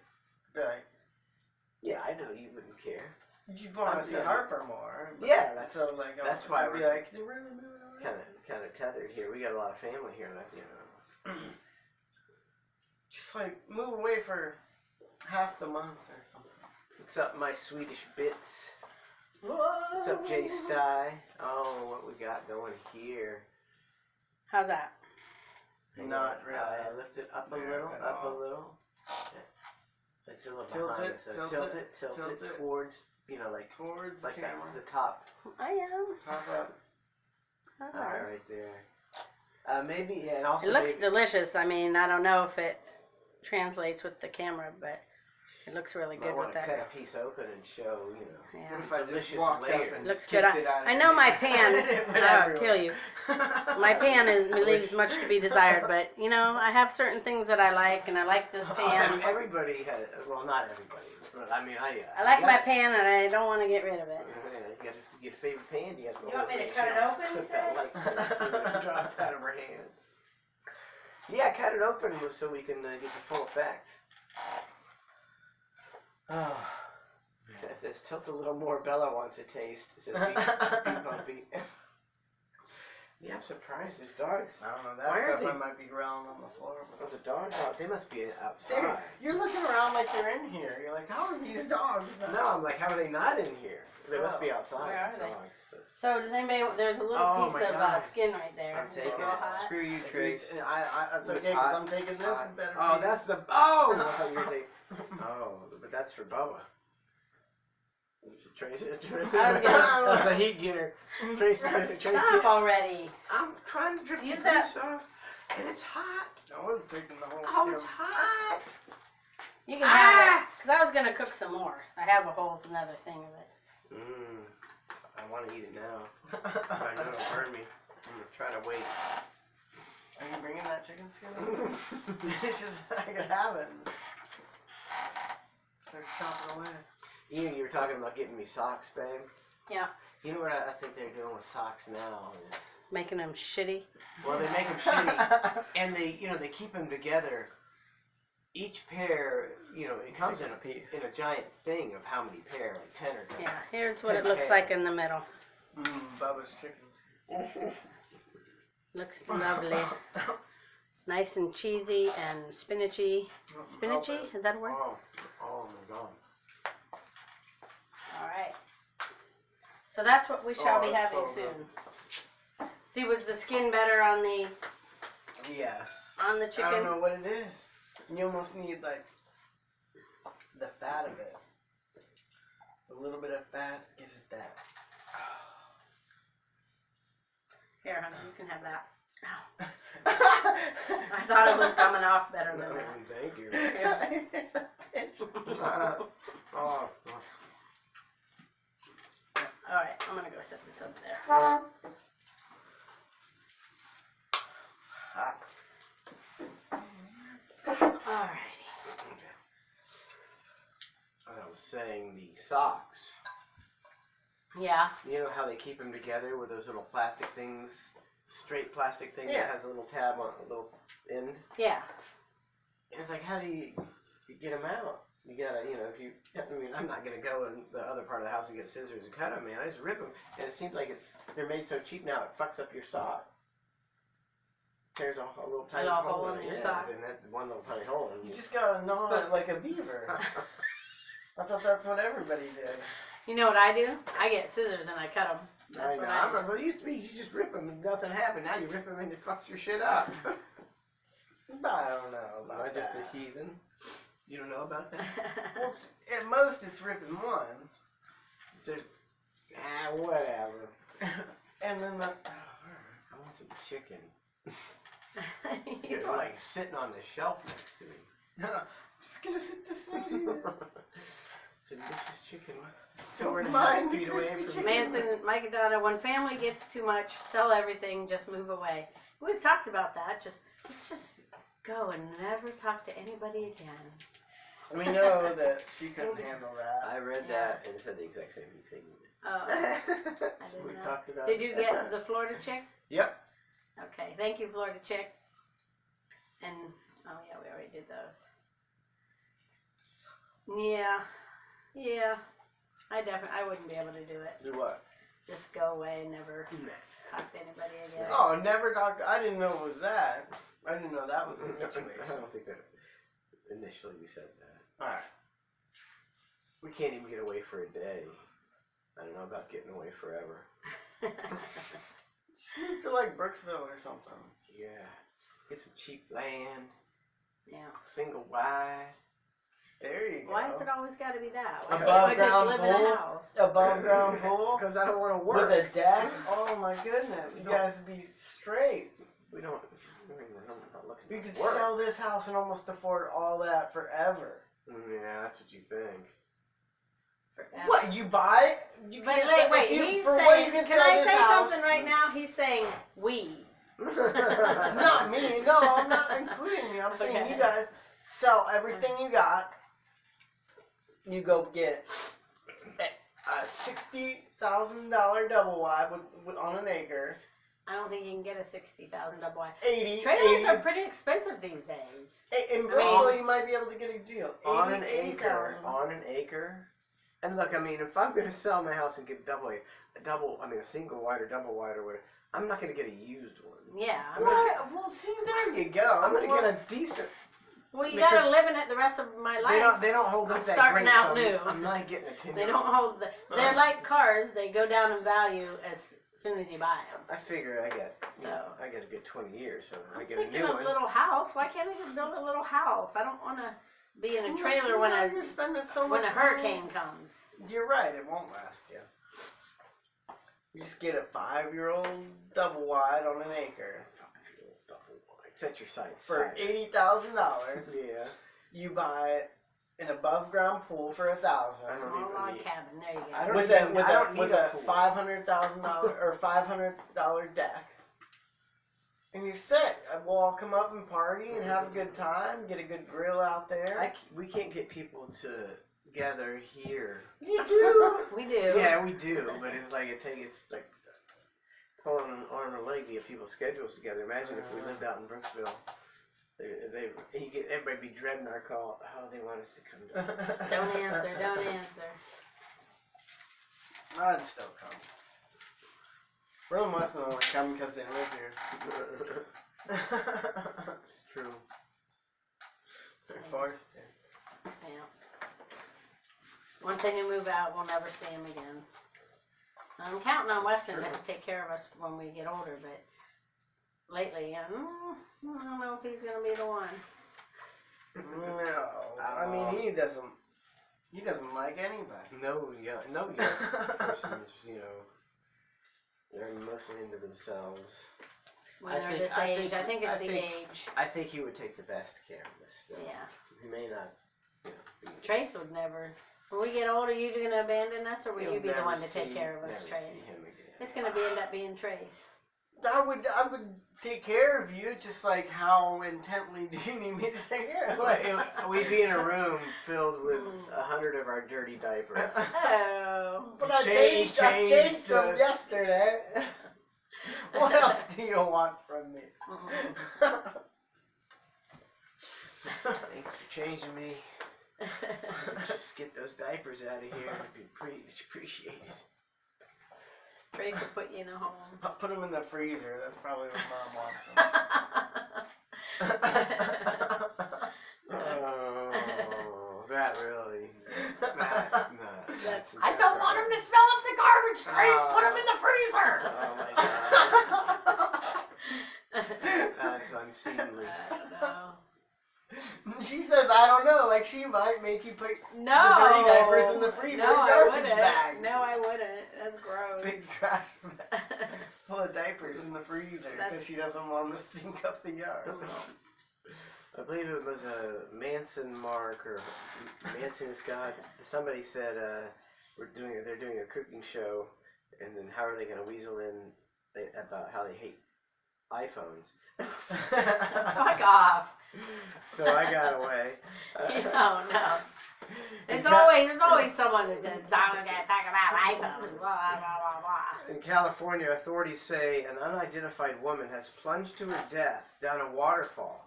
Yeah, I know you wouldn't care. you want to see Harper more. But Yeah, that's that's why I'd be we're like, "Did you really move it over?" kind of tethered here. We got a lot of family here, that Just like move away for half the month or something. What's up, my Swedish bits? What's up, Jay Sty? Oh, what we got going here? How's that? Not really. Lift it up a Yeah, little, at up a all. little. It's a little Tilt behind, it, so tilt tilt it, it towards, like Towards like the that, camera. the top. I am. Top up. All All right. right there. Maybe, yeah, and also It looks maybe, delicious. I mean, I don't know if it translates with the camera, but it looks really I good want with to cut that. a piece open and show, Yeah. What if I just delicious walked layers. up and Looks skipped good. it out of I your know my hand? pan. It went I'll everywhere. kill you. My pan leaves much to be desired, but I have certain things that I like, and I like this pan. Everybody has, well, not everybody, but I mean, I like my pan, and I don't want to get rid of it. You got to get a favorite pan. You got to You want me to cut it open, you say? Drop it out of her hand. Yeah, cut it open so we can get the full effect. It says tilt a little more. Bella wants a taste. It says beat bumpy. Yeah, I'm surprised there's dogs. I don't know. Why That are stuff they- I might be growling on the floor. Oh, the dogs out. They must be Dude, outside. you're looking around like they're in here. You're like, how are these dogs? No, I'm like, how are they not in here? They must be outside. Where are they? Dogs. So does anybody? There's a little Oh piece my of God. skin right there. I'm Is taking it real it. hot? Screw you, If Trace. you- It's It's okay because hot. I'm taking this better. Oh, piece. that's the. Oh, I thought you were taking. Oh, but that's for Bubba. Trace it. That's a heat getter. Trace it. Stop already. I'm trying to drip Use the that- grease off, and it's hot. I would have taken the whole Oh, it's skin. hot. You can have it. Because I was going to cook some more. I have a whole another thing of it. I want to eat it now. I know it'll burn me. I'm gonna try to wait. Are you bringing that chicken skin? It's just I could have it. Start chopping away. You were talking about getting me socks, babe. Yeah. You know what I think they're doing with socks now is, Making them shitty. well, they make them shitty, and they keep them together. Each pair, it comes in a giant thing of how many pair, like 10 or 10. Yeah. Here's what it 10 looks pair. like in the middle. Bubba's chicken skin. Looks lovely. Nice and cheesy and spinachy. Spinachy? Is that a word? Oh my God. All right. So that's what we shall be it's having so soon. See, was the skin better on the Yes. chicken? I don't know what it is. You almost need like the fat of it. A little bit of fat gives it that. Here, honey, you can have that. Ow. I thought it was coming off better than that. Thank you. Here. It's a pinch. Oh, All right, I'm gonna go set this up there. Alrighty. I was saying the socks. Yeah. You know how they keep them together with those little plastic things, straight plastic thing Yeah. that has a little tab on a little end? Yeah. And it's like, how do you get them out? You gotta, if you, I'm not gonna go in the other part of the house and get scissors and cut them, man. I just rip them, and it seems like they're made so cheap now it fucks up your sock. Tears a little tiny hole in your sock. And that one little tiny hole. You just gotta gnaw it like a beaver. I thought that's what everybody did. You know what I do? I get scissors and I cut them. That's what I do. Well, it used to be you just rip them and nothing happened. Now you rip them and it fucks your shit up. I don't know about Am I just that. a heathen? You don't know about that? Well, at most it's ripping one. So, whatever. And then I want some chicken. You You're like sitting on the shelf next to me. I'm just gonna sit this way here. Delicious chicken. Don't mind the 4.5 feet away crispy from chicken. Manson, Mike and Donna, when family gets too much, sell everything, just move away. We've talked about that. Let's just go and never talk to anybody again. We know that she couldn't handle that. I read that and it said the exact same thing. Oh, I didn't we know. talked about did you get the Florida chick? Yep. Okay, thank you, Florida chick. And oh yeah, we already did those. Yeah. I wouldn't be able to do it. Do what? Just go away and never talk to anybody again. Oh, never talked. I didn't know it was that. I didn't know that was the I situation. don't think that initially we said that. Alright. We can't even get away for a day. I don't know about getting away forever. Just move to like Brooksville or something. Yeah. Get some cheap land. Yeah. Single wide. There you go. Why does it always got to be that? Why Above can't we just ground live in a pool? house? Above ground pool Because I don't want to work. with a deck. Oh my goodness, you guys would be straight. We don't. I'm not looking You to could work. sell this house and almost afford all that forever. Yeah, that's what you think. Forever. What you buy? You But can't wait, sell, wait. if you, He's for saying. what you can Can sell I this say house. something right now? He's saying we. Not me. No, I'm not including me. I'm saying Okay. you guys sell everything you got. You go get a $60,000 double wide with on an acre. I don't think you can get a $60,000 double wide. 80. Trailers 80 are pretty expensive these days. in Brooksville, you might be able to get a deal. 80, On an acre. 80,000. On an acre. And look, I mean, if I'm going to sell my house and get a single wide or double wide or whatever, I'm not going to get a used one. Yeah. What? Well, see, there you go. I'm going to get a decent. Well, you Because gotta live in it the rest of my life. They don't hold I'm up that starting great. out So new. I'm not getting a 10. They don't hold they're like cars. They go down in value as soon as you buy them. I figure I got So- a good 20 years, so I I'm get a thinking new of one. a little house. Why can't we just build a little house? I don't want to be in a See, trailer when now a you're spending so when much a hurricane comes. money. You're right. It won't last you. You just get a 5-year-old double wide on an acre Set your sights for higher. $80,000. Yeah. You buy an above ground pool for $1,000. I don't Small even log need- cabin. There you I go. don't With even- a I don't need a pool. $500,000 or $500 deck. And you're set. We'll all come up and party and have a good time. Get a good grill out there. We can't get people to gather here. You do. We do. Yeah, we do, but it's like it's like pulling an arm and a leg to get people's schedules together. Imagine if we lived out in Brooksville. Everybody be dreading our call. How they want us to come down. Don't answer. Don't answer. I'd still come. Rome Westman only come because they live here. It's true. They're forced to. Yeah. Once they move out, we'll never see him again. I'm counting on Weston to take care of us when we get older, but lately, I don't know if he's gonna be the one. No, I mean he doesn't like anybody. No young persons, they're mostly into themselves. When I they're think- this I age, think- I think it's I the think- age. I think he would take the best care of us still. Yeah. He may not, be Trace would never. When we get older, you gonna abandon us, or will You'll you be the never one to take see- care of us, never Trace? see him again. It's gonna end up being Trace. I would take care of you, just like how intently do you need me to take care of you? We'd be in a room filled with 100 of our dirty diapers. Oh. But I Changed changed them us. yesterday. What else do you want from me? Mm-mm. Thanks for changing me. Just get those diapers out of here. It'd be appreciated. Trace will put you in a home. I'll put them in the freezer. That's probably what Mom wants them. Oh, that really. That's nuts. That's I don't want them to smell up the garbage, Trace. Put them in the freezer. Oh my god. That's unseemly. No. She says, I don't know. Like, she might make you put No. the dirty diapers in the freezer No, in I garbage wouldn't. bags. No, I wouldn't. That's gross. Big trash bag full of diapers in the freezer because she doesn't want them to stink up the yard. I believe it was a Manson mark or Manson Scott. Somebody said they're doing a cooking show, and then how are they going to weasel in about how they hate iPhones? Fuck off. So I got away. No. There's always someone that says, "Don't talk about iPhones." Blah blah blah. In California, authorities say an unidentified woman has plunged to her death down a waterfall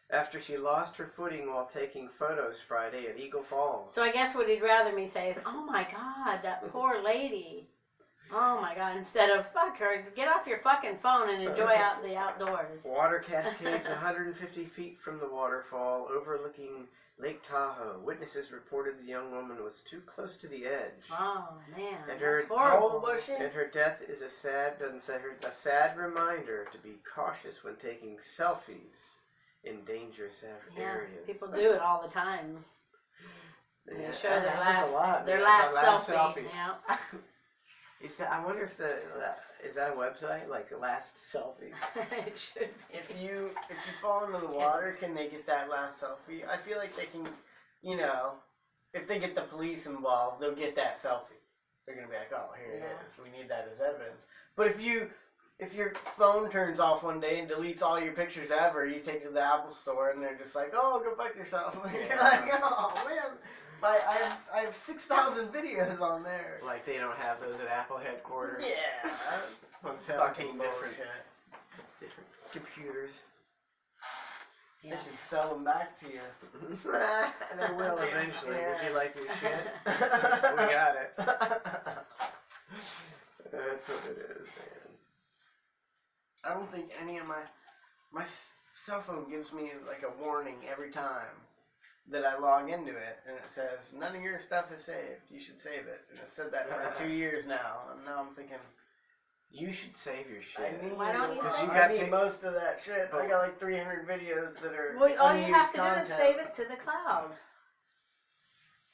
after she lost her footing while taking photos Friday at Eagle Falls. So I guess what he'd rather me say is, "Oh my God, that poor lady." Oh my God, instead of fuck her, get off your fucking phone and enjoy the outdoors. Water cascades 150 feet from the waterfall overlooking Lake Tahoe. Witnesses reported the young woman was too close to the edge. Oh man, And that's her- horrible. How old was she? And her death is a sad reminder to be cautious when taking selfies in dangerous Yeah, areas. people do it all the time. They Yeah, show that their happens a lot, their man. last The last selfie. selfie. Yeah. I wonder if is that a website, like Last Selfie? It should be. If you fall into the water, can they get that last selfie? I feel like they can, if they get the police involved, they'll get that selfie. They're gonna be like, oh, here it is. We need that as evidence. But if your phone turns off one day and deletes all your pictures ever, you take it to the Apple store and they're just like, oh, go fuck yourself. You're like, oh man, I have 6,000 videos on there. Like they don't have those at Apple headquarters. Yeah. On Fucking 17 different computers. They Yes. should sell them back to you. They will eventually. Yeah. Would you like your shit? We got it. That's what it is, man. I don't think any of my cell phone gives me like a warning every time that I log into it, and it says none of your stuff is saved. You should save it. And it said that for 2 years now, and now I'm thinking You should save your shit. I need. Why don't you save I it? need most of that shit. I got like 300 videos that are Well, all you unused have to content. do is save it to the cloud.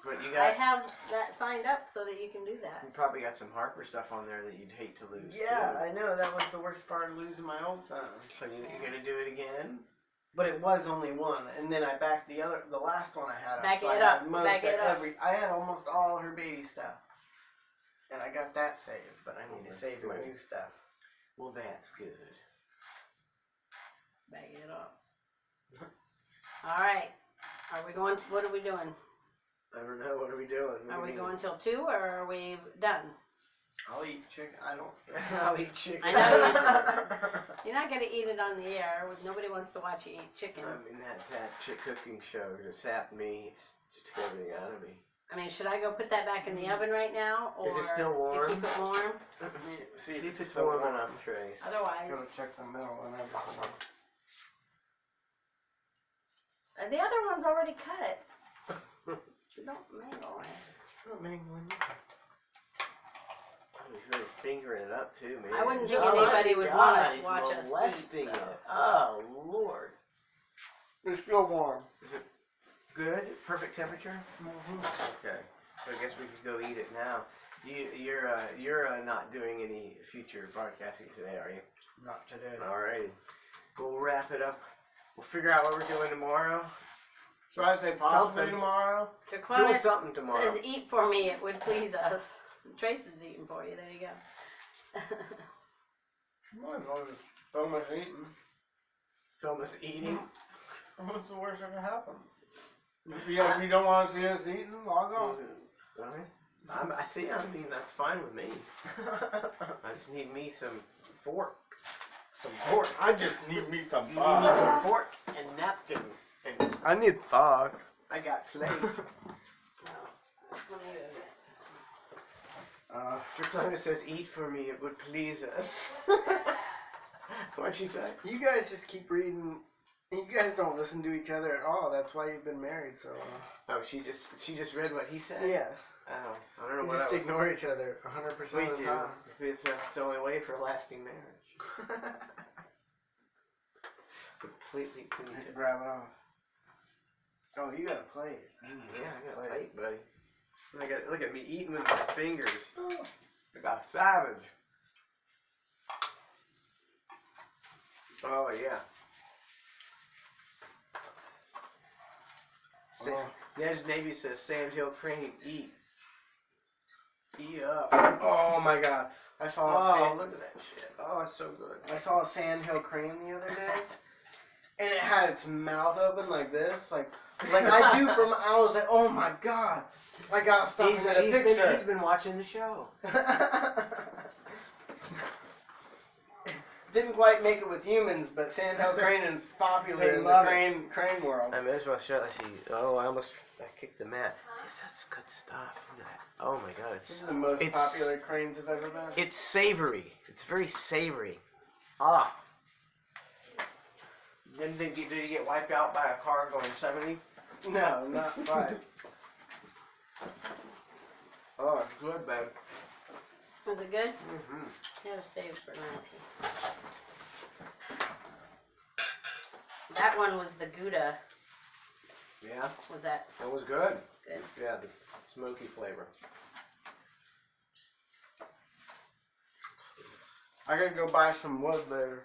But you I got. have that signed up so that you can do that. You probably got some Harper stuff on there that you'd hate to lose. Yeah, too. I know. That was the worst part of losing my old phone. So you're gonna do it again? But it was only one, and then I backed the last one I had up. Back so it I up, had most back it up. I had almost all her baby stuff, and I got that saved. But I need to That's save my good. new stuff. Well, that's good. Bag it up. All right. Are we going? What are we doing? I don't know. What are we doing? What Are do we you going mean? till 2 or are we done? I'll eat chicken. I don't. I'll eat chicken. I know You're not going to eat it on the air. Nobody wants to watch you eat chicken. I mean, that chick cooking show just sapped me, just took everything out of me. I mean, should I go put that back in the oven right now? Or Is it still warm? to keep it warm? See if it's warm enough, Trace. Otherwise, Gotta check the middle and everything. the other one's already cut. Don't mangle it. Not mangling. He's really fingering it up too, man. I wouldn't think Oh anybody my would God, want us to he's watch us eat, molesting so. it. Oh Lord. It's still warm. Is it good? Perfect temperature? Mm-hmm. Okay. So I guess we could go eat it now. You're not doing any future broadcasting today, are you? Not today. Alrighty. We'll wrap it up. We'll figure out what we're doing tomorrow. Should I say possibly Something. tomorrow? The Doing Clonus something tomorrow. says, "Eat for me. It would please us." Trace is eating for you. There you go. Might as well just film us eating. Film us eating. What's the worst that can happen? If you don't want to see us eating, log on. Okay. I see. I mean, that's fine with me. I just need me some fork. Some fork. I just need me some You need me some fork and napkin. And I need fog. I got plate. Dracona says, "Eat for me, it would please us." What'd she say? You guys just keep reading. You guys don't listen to each other at all. That's why you've been married so long. Oh, she just read what he said. Yeah. Oh, I don't know We what just I was. ignore each other 100% We of the do. time. It's the only way for a lasting marriage. Completely to each other. Grab it off. Oh, you gotta play it. Yeah, I got light, buddy. Look at me eating with my fingers. I got savage. Oh yeah. Ned's Navy says Sandhill Crane, eat. Eat up. Oh my god. I saw Look at that shit. Oh, it's so good. I saw a sandhill crane the other day, and it had its mouth open like this, like I do from. I was like, oh my god, I gotta stop and get a picture. He's been watching the show. Didn't quite make it with humans, but sandhill crane is popular They in the love crane world. I may as well show. I see. Oh, I kicked the mat. See, that's good stuff. Look at that. Oh my god, This is the most popular cranes I've ever been. It's savory. It's very savory. Ah. Did he get wiped out by a car going 70? No, not quite. Oh, it's good, babe. Was it good? Mm-hmm. I gotta save it for now. That one was the Gouda. Yeah, Was that it was good. good? Yeah, the smoky flavor. I gotta go buy some wood later.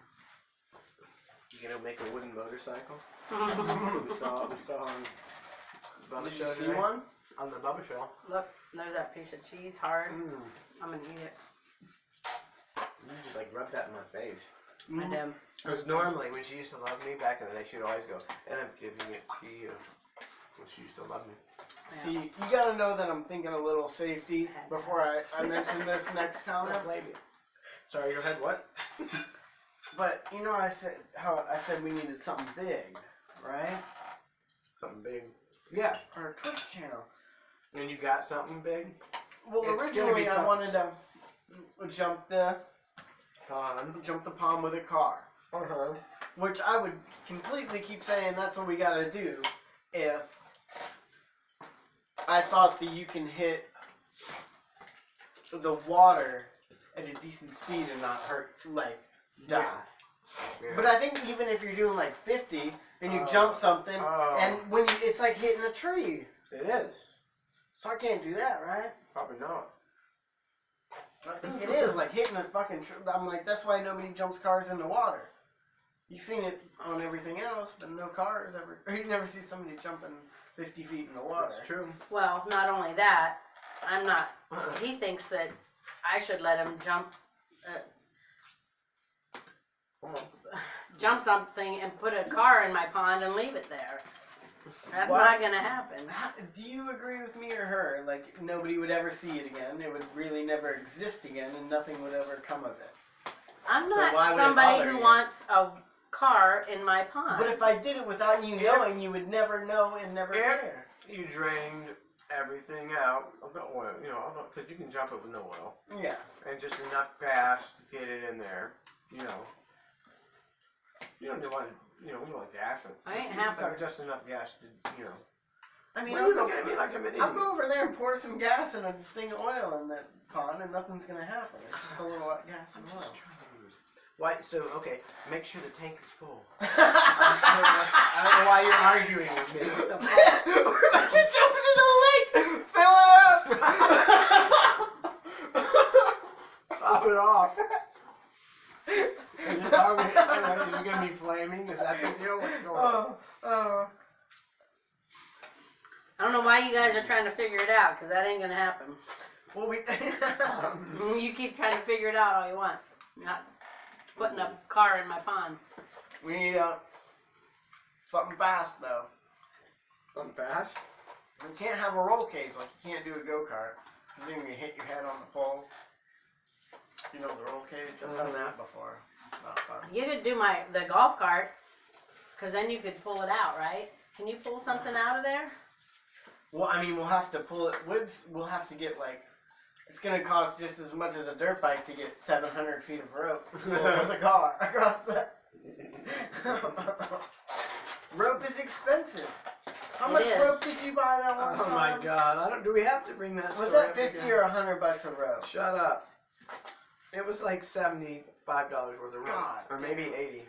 You gonna make a wooden motorcycle? we saw on Bubba Did Show you see today. one? On the Bubba Show. Look, there's that piece of cheese, hard. I'm gonna eat it. You just like rub that in my face. I do. Because normally when she used to love me back in the day, she would always go, and I'm giving it to you. When she used to love me. See, you gotta know that I'm thinking a little safety before I mention this next comment. Sorry, your head what? But you know, I said we needed something big, right? Something big. Yeah. Or a Twitch channel. And you got something big? Well, It's originally gonna be I wanted to jump the pond with a car, which I would completely keep saying that's what we gotta do if I thought that you can hit the water at a decent speed and not hurt, like, die. Yeah. But I think even if you're doing like 50 and you jump something, and when it's like hitting a tree. It is. So I can't do that, right? Probably not. I think it is like hitting a fucking tree. I'm like, that's why nobody jumps cars into water. You've seen it on everything else, but no cars ever. Or you never see somebody jumping 50 feet in the water. That's true. Well, not only that, I'm not. He thinks that I should let him jump something and put a car in my pond and leave it there. That's not gonna happen. Do you agree with me or her? Like, nobody would ever see it again. It would really never exist again, and nothing would ever come of it. I'm So why not would it somebody bother who you? wants a car in my pond. But if I did it without you knowing, you would never know and never care. You drained everything out of the oil, because you can jump it with no oil. Yeah. And just enough gas to get it in there, You don't want to, we don't want to gas it. I ain't You've happy. got just enough gas to, I mean, What are you looking at me like I'm an I'll idiot? go over there and pour some gas and a thing of oil in that pond, and nothing's gonna happen. It's just a little gas and oil. Why? So okay, make sure the tank is full. I don't know why you're arguing with me. What the fuck? We're about to jump into the lake. Fill it up. Top it off. Is it gonna be flaming? Is that the deal? What's going on? I don't know why you guys are trying to figure it out, because that ain't gonna happen. Well, You keep trying to figure it out all you want. Not putting a car in my pond. we need something fast though. Something fast? You can't have a roll cage like you can't do a go-kart, because then you hit your head on the pole. You know the roll cage? I've done that before. It's not fun. You could do the golf cart, because then you could pull it out, right? Can you pull something out of there? Well, I mean, we'll have to pull it. We'll have to get like It's gonna cost just as much as a dirt bike to get 700 feet of rope with a car across that. Rope is expensive. How It much is. rope did you buy that one Oh time? my God! Do we have to bring that? Was story that up 50 again? or $100 a rope? Shut up. It was like $75 worth of rope, God or maybe 80.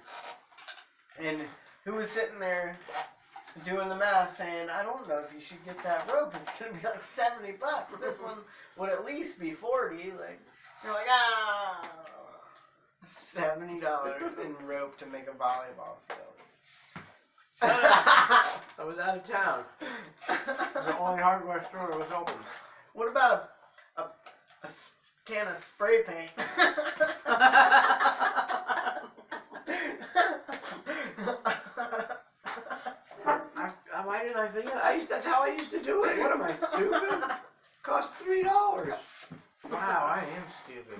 And who was sitting there doing the math saying, I don't know if you should get that rope. It's going to be like $70. This one would at least be 40. Like, you're like, $70 in rope to make a volleyball field. I was out of town. The only hardware store was open. What about a can of spray paint? Why didn't I think of that? That's how I used to do it. What am I, stupid? Cost $3. Wow, I am stupid.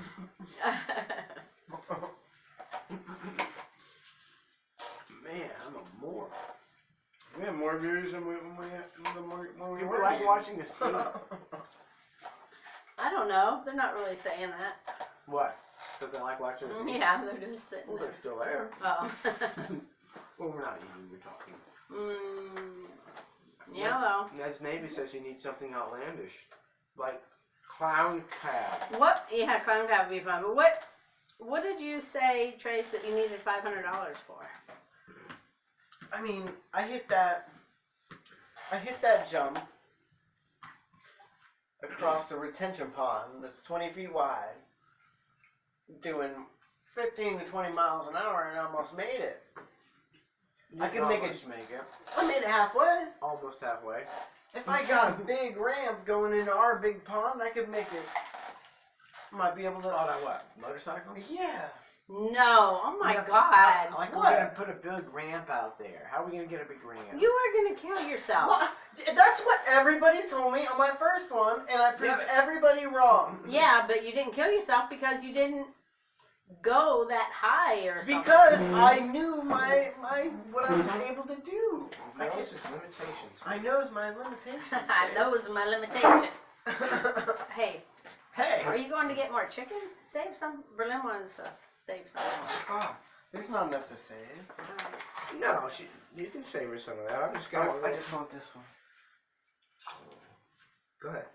Man, I'm a moron. We have more views than we People were. like watching us eat. I don't know. They're not really saying that. What? Because they like watching us eat? Yeah, they're just sitting Well, there. they're still there. Oh. Well, we're not eating, we're talking. Yeah, though. Ned's Navy says you need something outlandish. Like clown cab. What? Yeah, clown cab would be fun. But what did you say, Trace, that you needed $500 for? I mean, I hit that jump across the retention pond that's 20 feet wide, doing 15 to 20 miles an hour, and I almost made it. I could make it. Make it. I made it halfway. Almost halfway. If I got a big ramp going into our big pond, I could make it. Might be able to. On a what? Motorcycle? Yeah. No. Oh my Yeah, God. Like What? we're gonna put a big ramp out there. How are we gonna get a big ramp? You are going to kill yourself. What? That's what everybody told me on my first one, and I proved everybody wrong. Yeah, but you didn't kill yourself because you didn't go that high or something. Because I knew my what I was able to do. He knows his limitations. I knows my limitations. I knows my limitations. Hey, Hey! are you going to get more chicken? Save some. Berlin wants to save some more. Oh, there's not enough to save. No, you can save her some of that. I'm just gonna. I just want this one. Go ahead.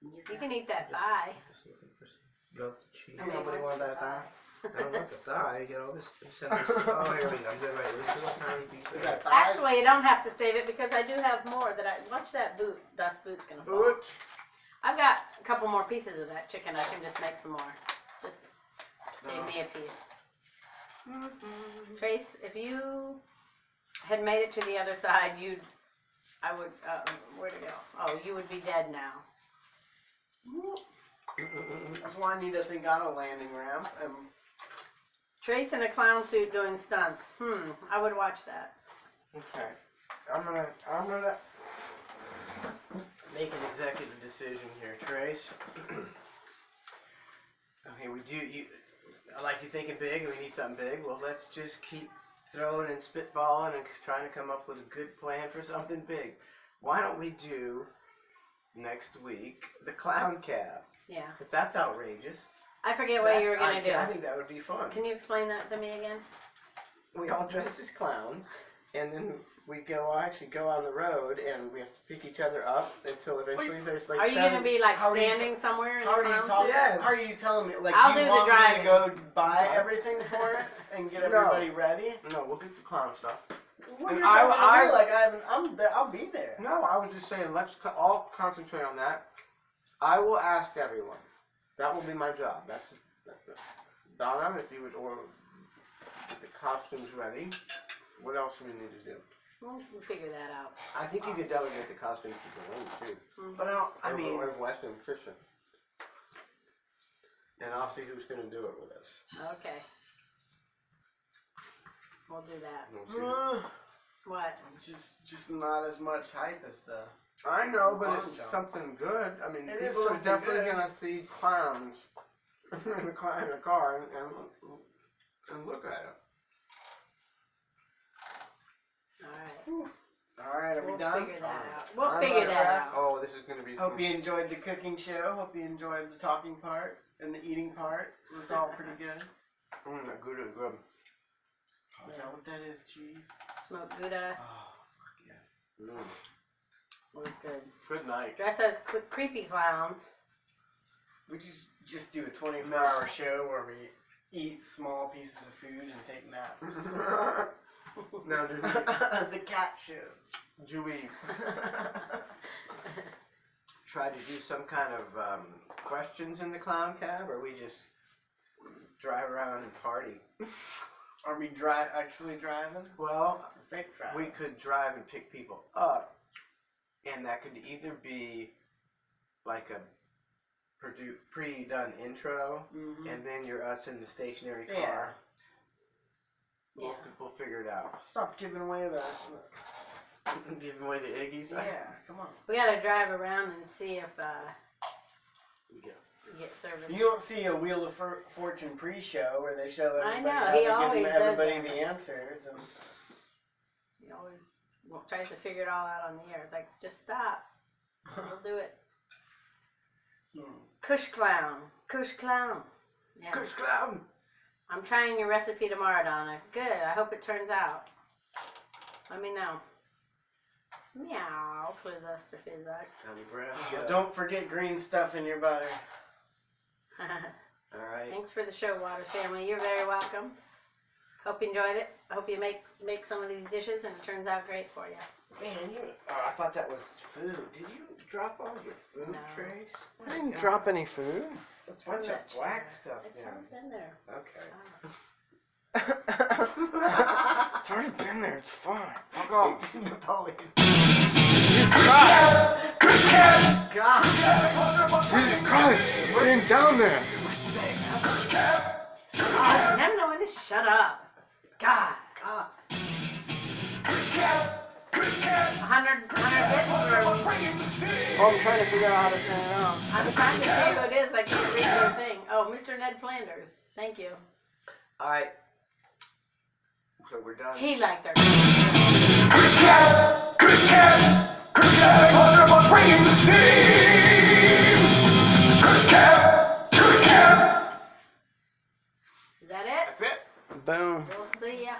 You can eat that thigh. Just looking for some melted cheese. I mean, Nobody what's want that thigh. I don't want the thigh. You get all this. Oh, here we go. I'm good right. This little tiny piece. Is that thighs? Actually, you don't have to save it because I do have more that I. Watch that boot. Dust boot's gonna fall. Boot. I've got a couple more pieces of that chicken. I can just make some more. Just save me a piece. Trace, if you had made it to the other side, I would, where'd it go? Oh, you would be dead now. That's why I need to think on a landing ramp. Trace in a clown suit doing stunts. I would watch that. Okay. I'm gonna make an executive decision here, Trace. Okay, I like you thinking big and we need something big. Well, let's just keep throwing and spitballing and trying to come up with a good plan for something big. Why don't we do next week the clown cab? Yeah. If that's outrageous. I forget what you were gonna do. I think that would be fun. Can you explain that to me again? We all dress as clowns, and then we actually go on the road, and we have to pick each other up until eventually there's like Are you gonna be like how are you standing somewhere in How a are you clown talking? suit? Yes. How are you telling me? Like, I'll do you do the want me to driving. go buy everything for it and get everybody ready? No, we'll get the clown stuff. What And are you telling me? Like, I'll be there. No, I was just saying, let's all concentrate on that. I will ask everyone. That will be my job. That's Donna, if you would get the costumes ready. What else do we need to do? We'll figure that out. I think you could delegate the costumes to Berlin too. But I mean, or Western Nutrition. And I'll see who's going to do it with us. Okay. We'll do that. We'll see. What? just not as much hype as the. I know, but Long it's jump. something good. I mean, It is people are something definitely good. going to see clowns in a car and look at it. All right. All right, are we We'll done? figure that out. We'll I'm figure about to that wrap. out. Oh, this is gonna be. Hope you enjoyed the cooking show. Hope you enjoyed the talking part and the eating part. It was all pretty good. That Gouda is good. Is that what that is? Cheese? Smoked Gouda Oh, fuck yeah. was good. Good night. Dress as creepy clowns. We just do a 24-hour show where we eat small pieces of food and take naps. Now, do The cat show. we try to do some kind of questions in the clown cab, or we just drive around and party? Are we actually driving? Well, Or fake driving? we could drive and pick people up, and that could either be like a pre-done intro, Mhm. and then you're us in the stationary car. Yeah. We'll figure it out. Stop giving away that. Giving away the Iggy's. Yeah, come on. We gotta drive around and see if Yeah. we get service. You don't see a Wheel of Fortune pre-show where they show everybody I know, how he they always give does everybody that. the answers. And He always tries to figure it all out on the air. It's like, just stop. We'll do it. Kush clown. Kush clown. Yeah. Kush clown. I'm trying your recipe tomorrow, Donna. Good. I hope it turns out. Let me know. Meow. Twizzester Fizzak. don't forget green stuff in your butter. All right. Thanks for the show, Waters family. You're very welcome. Hope you enjoyed it. I hope you make some of these dishes and it turns out great for you. Man, I thought that was food. Did you drop all your food, No. Trace? I didn't drop any food. It's Bunch from of that black chair. stuff It's there. already been there. Okay. Ah. It's already been there. It's fine. Fuck off. Napoleon. Kush Cab! God. Jesus Christ. What ain't down there? Kush Cab! I never know when to shut up. God. God. Kush Cab! Kush Cab! 100 bits or... Bringing the steam! Oh, I'm trying to figure out how to turn it on. I'm trying to see who it is. I can't read your thing. Oh, Mr. Ned Flanders. Thank you. All right. So we're done. He liked our... Kush Cab! Kush Cab! Kush Cab! Bringing the steam! Kush Cab! Kush Cab! Is that it? That's it. Boom. We'll see ya.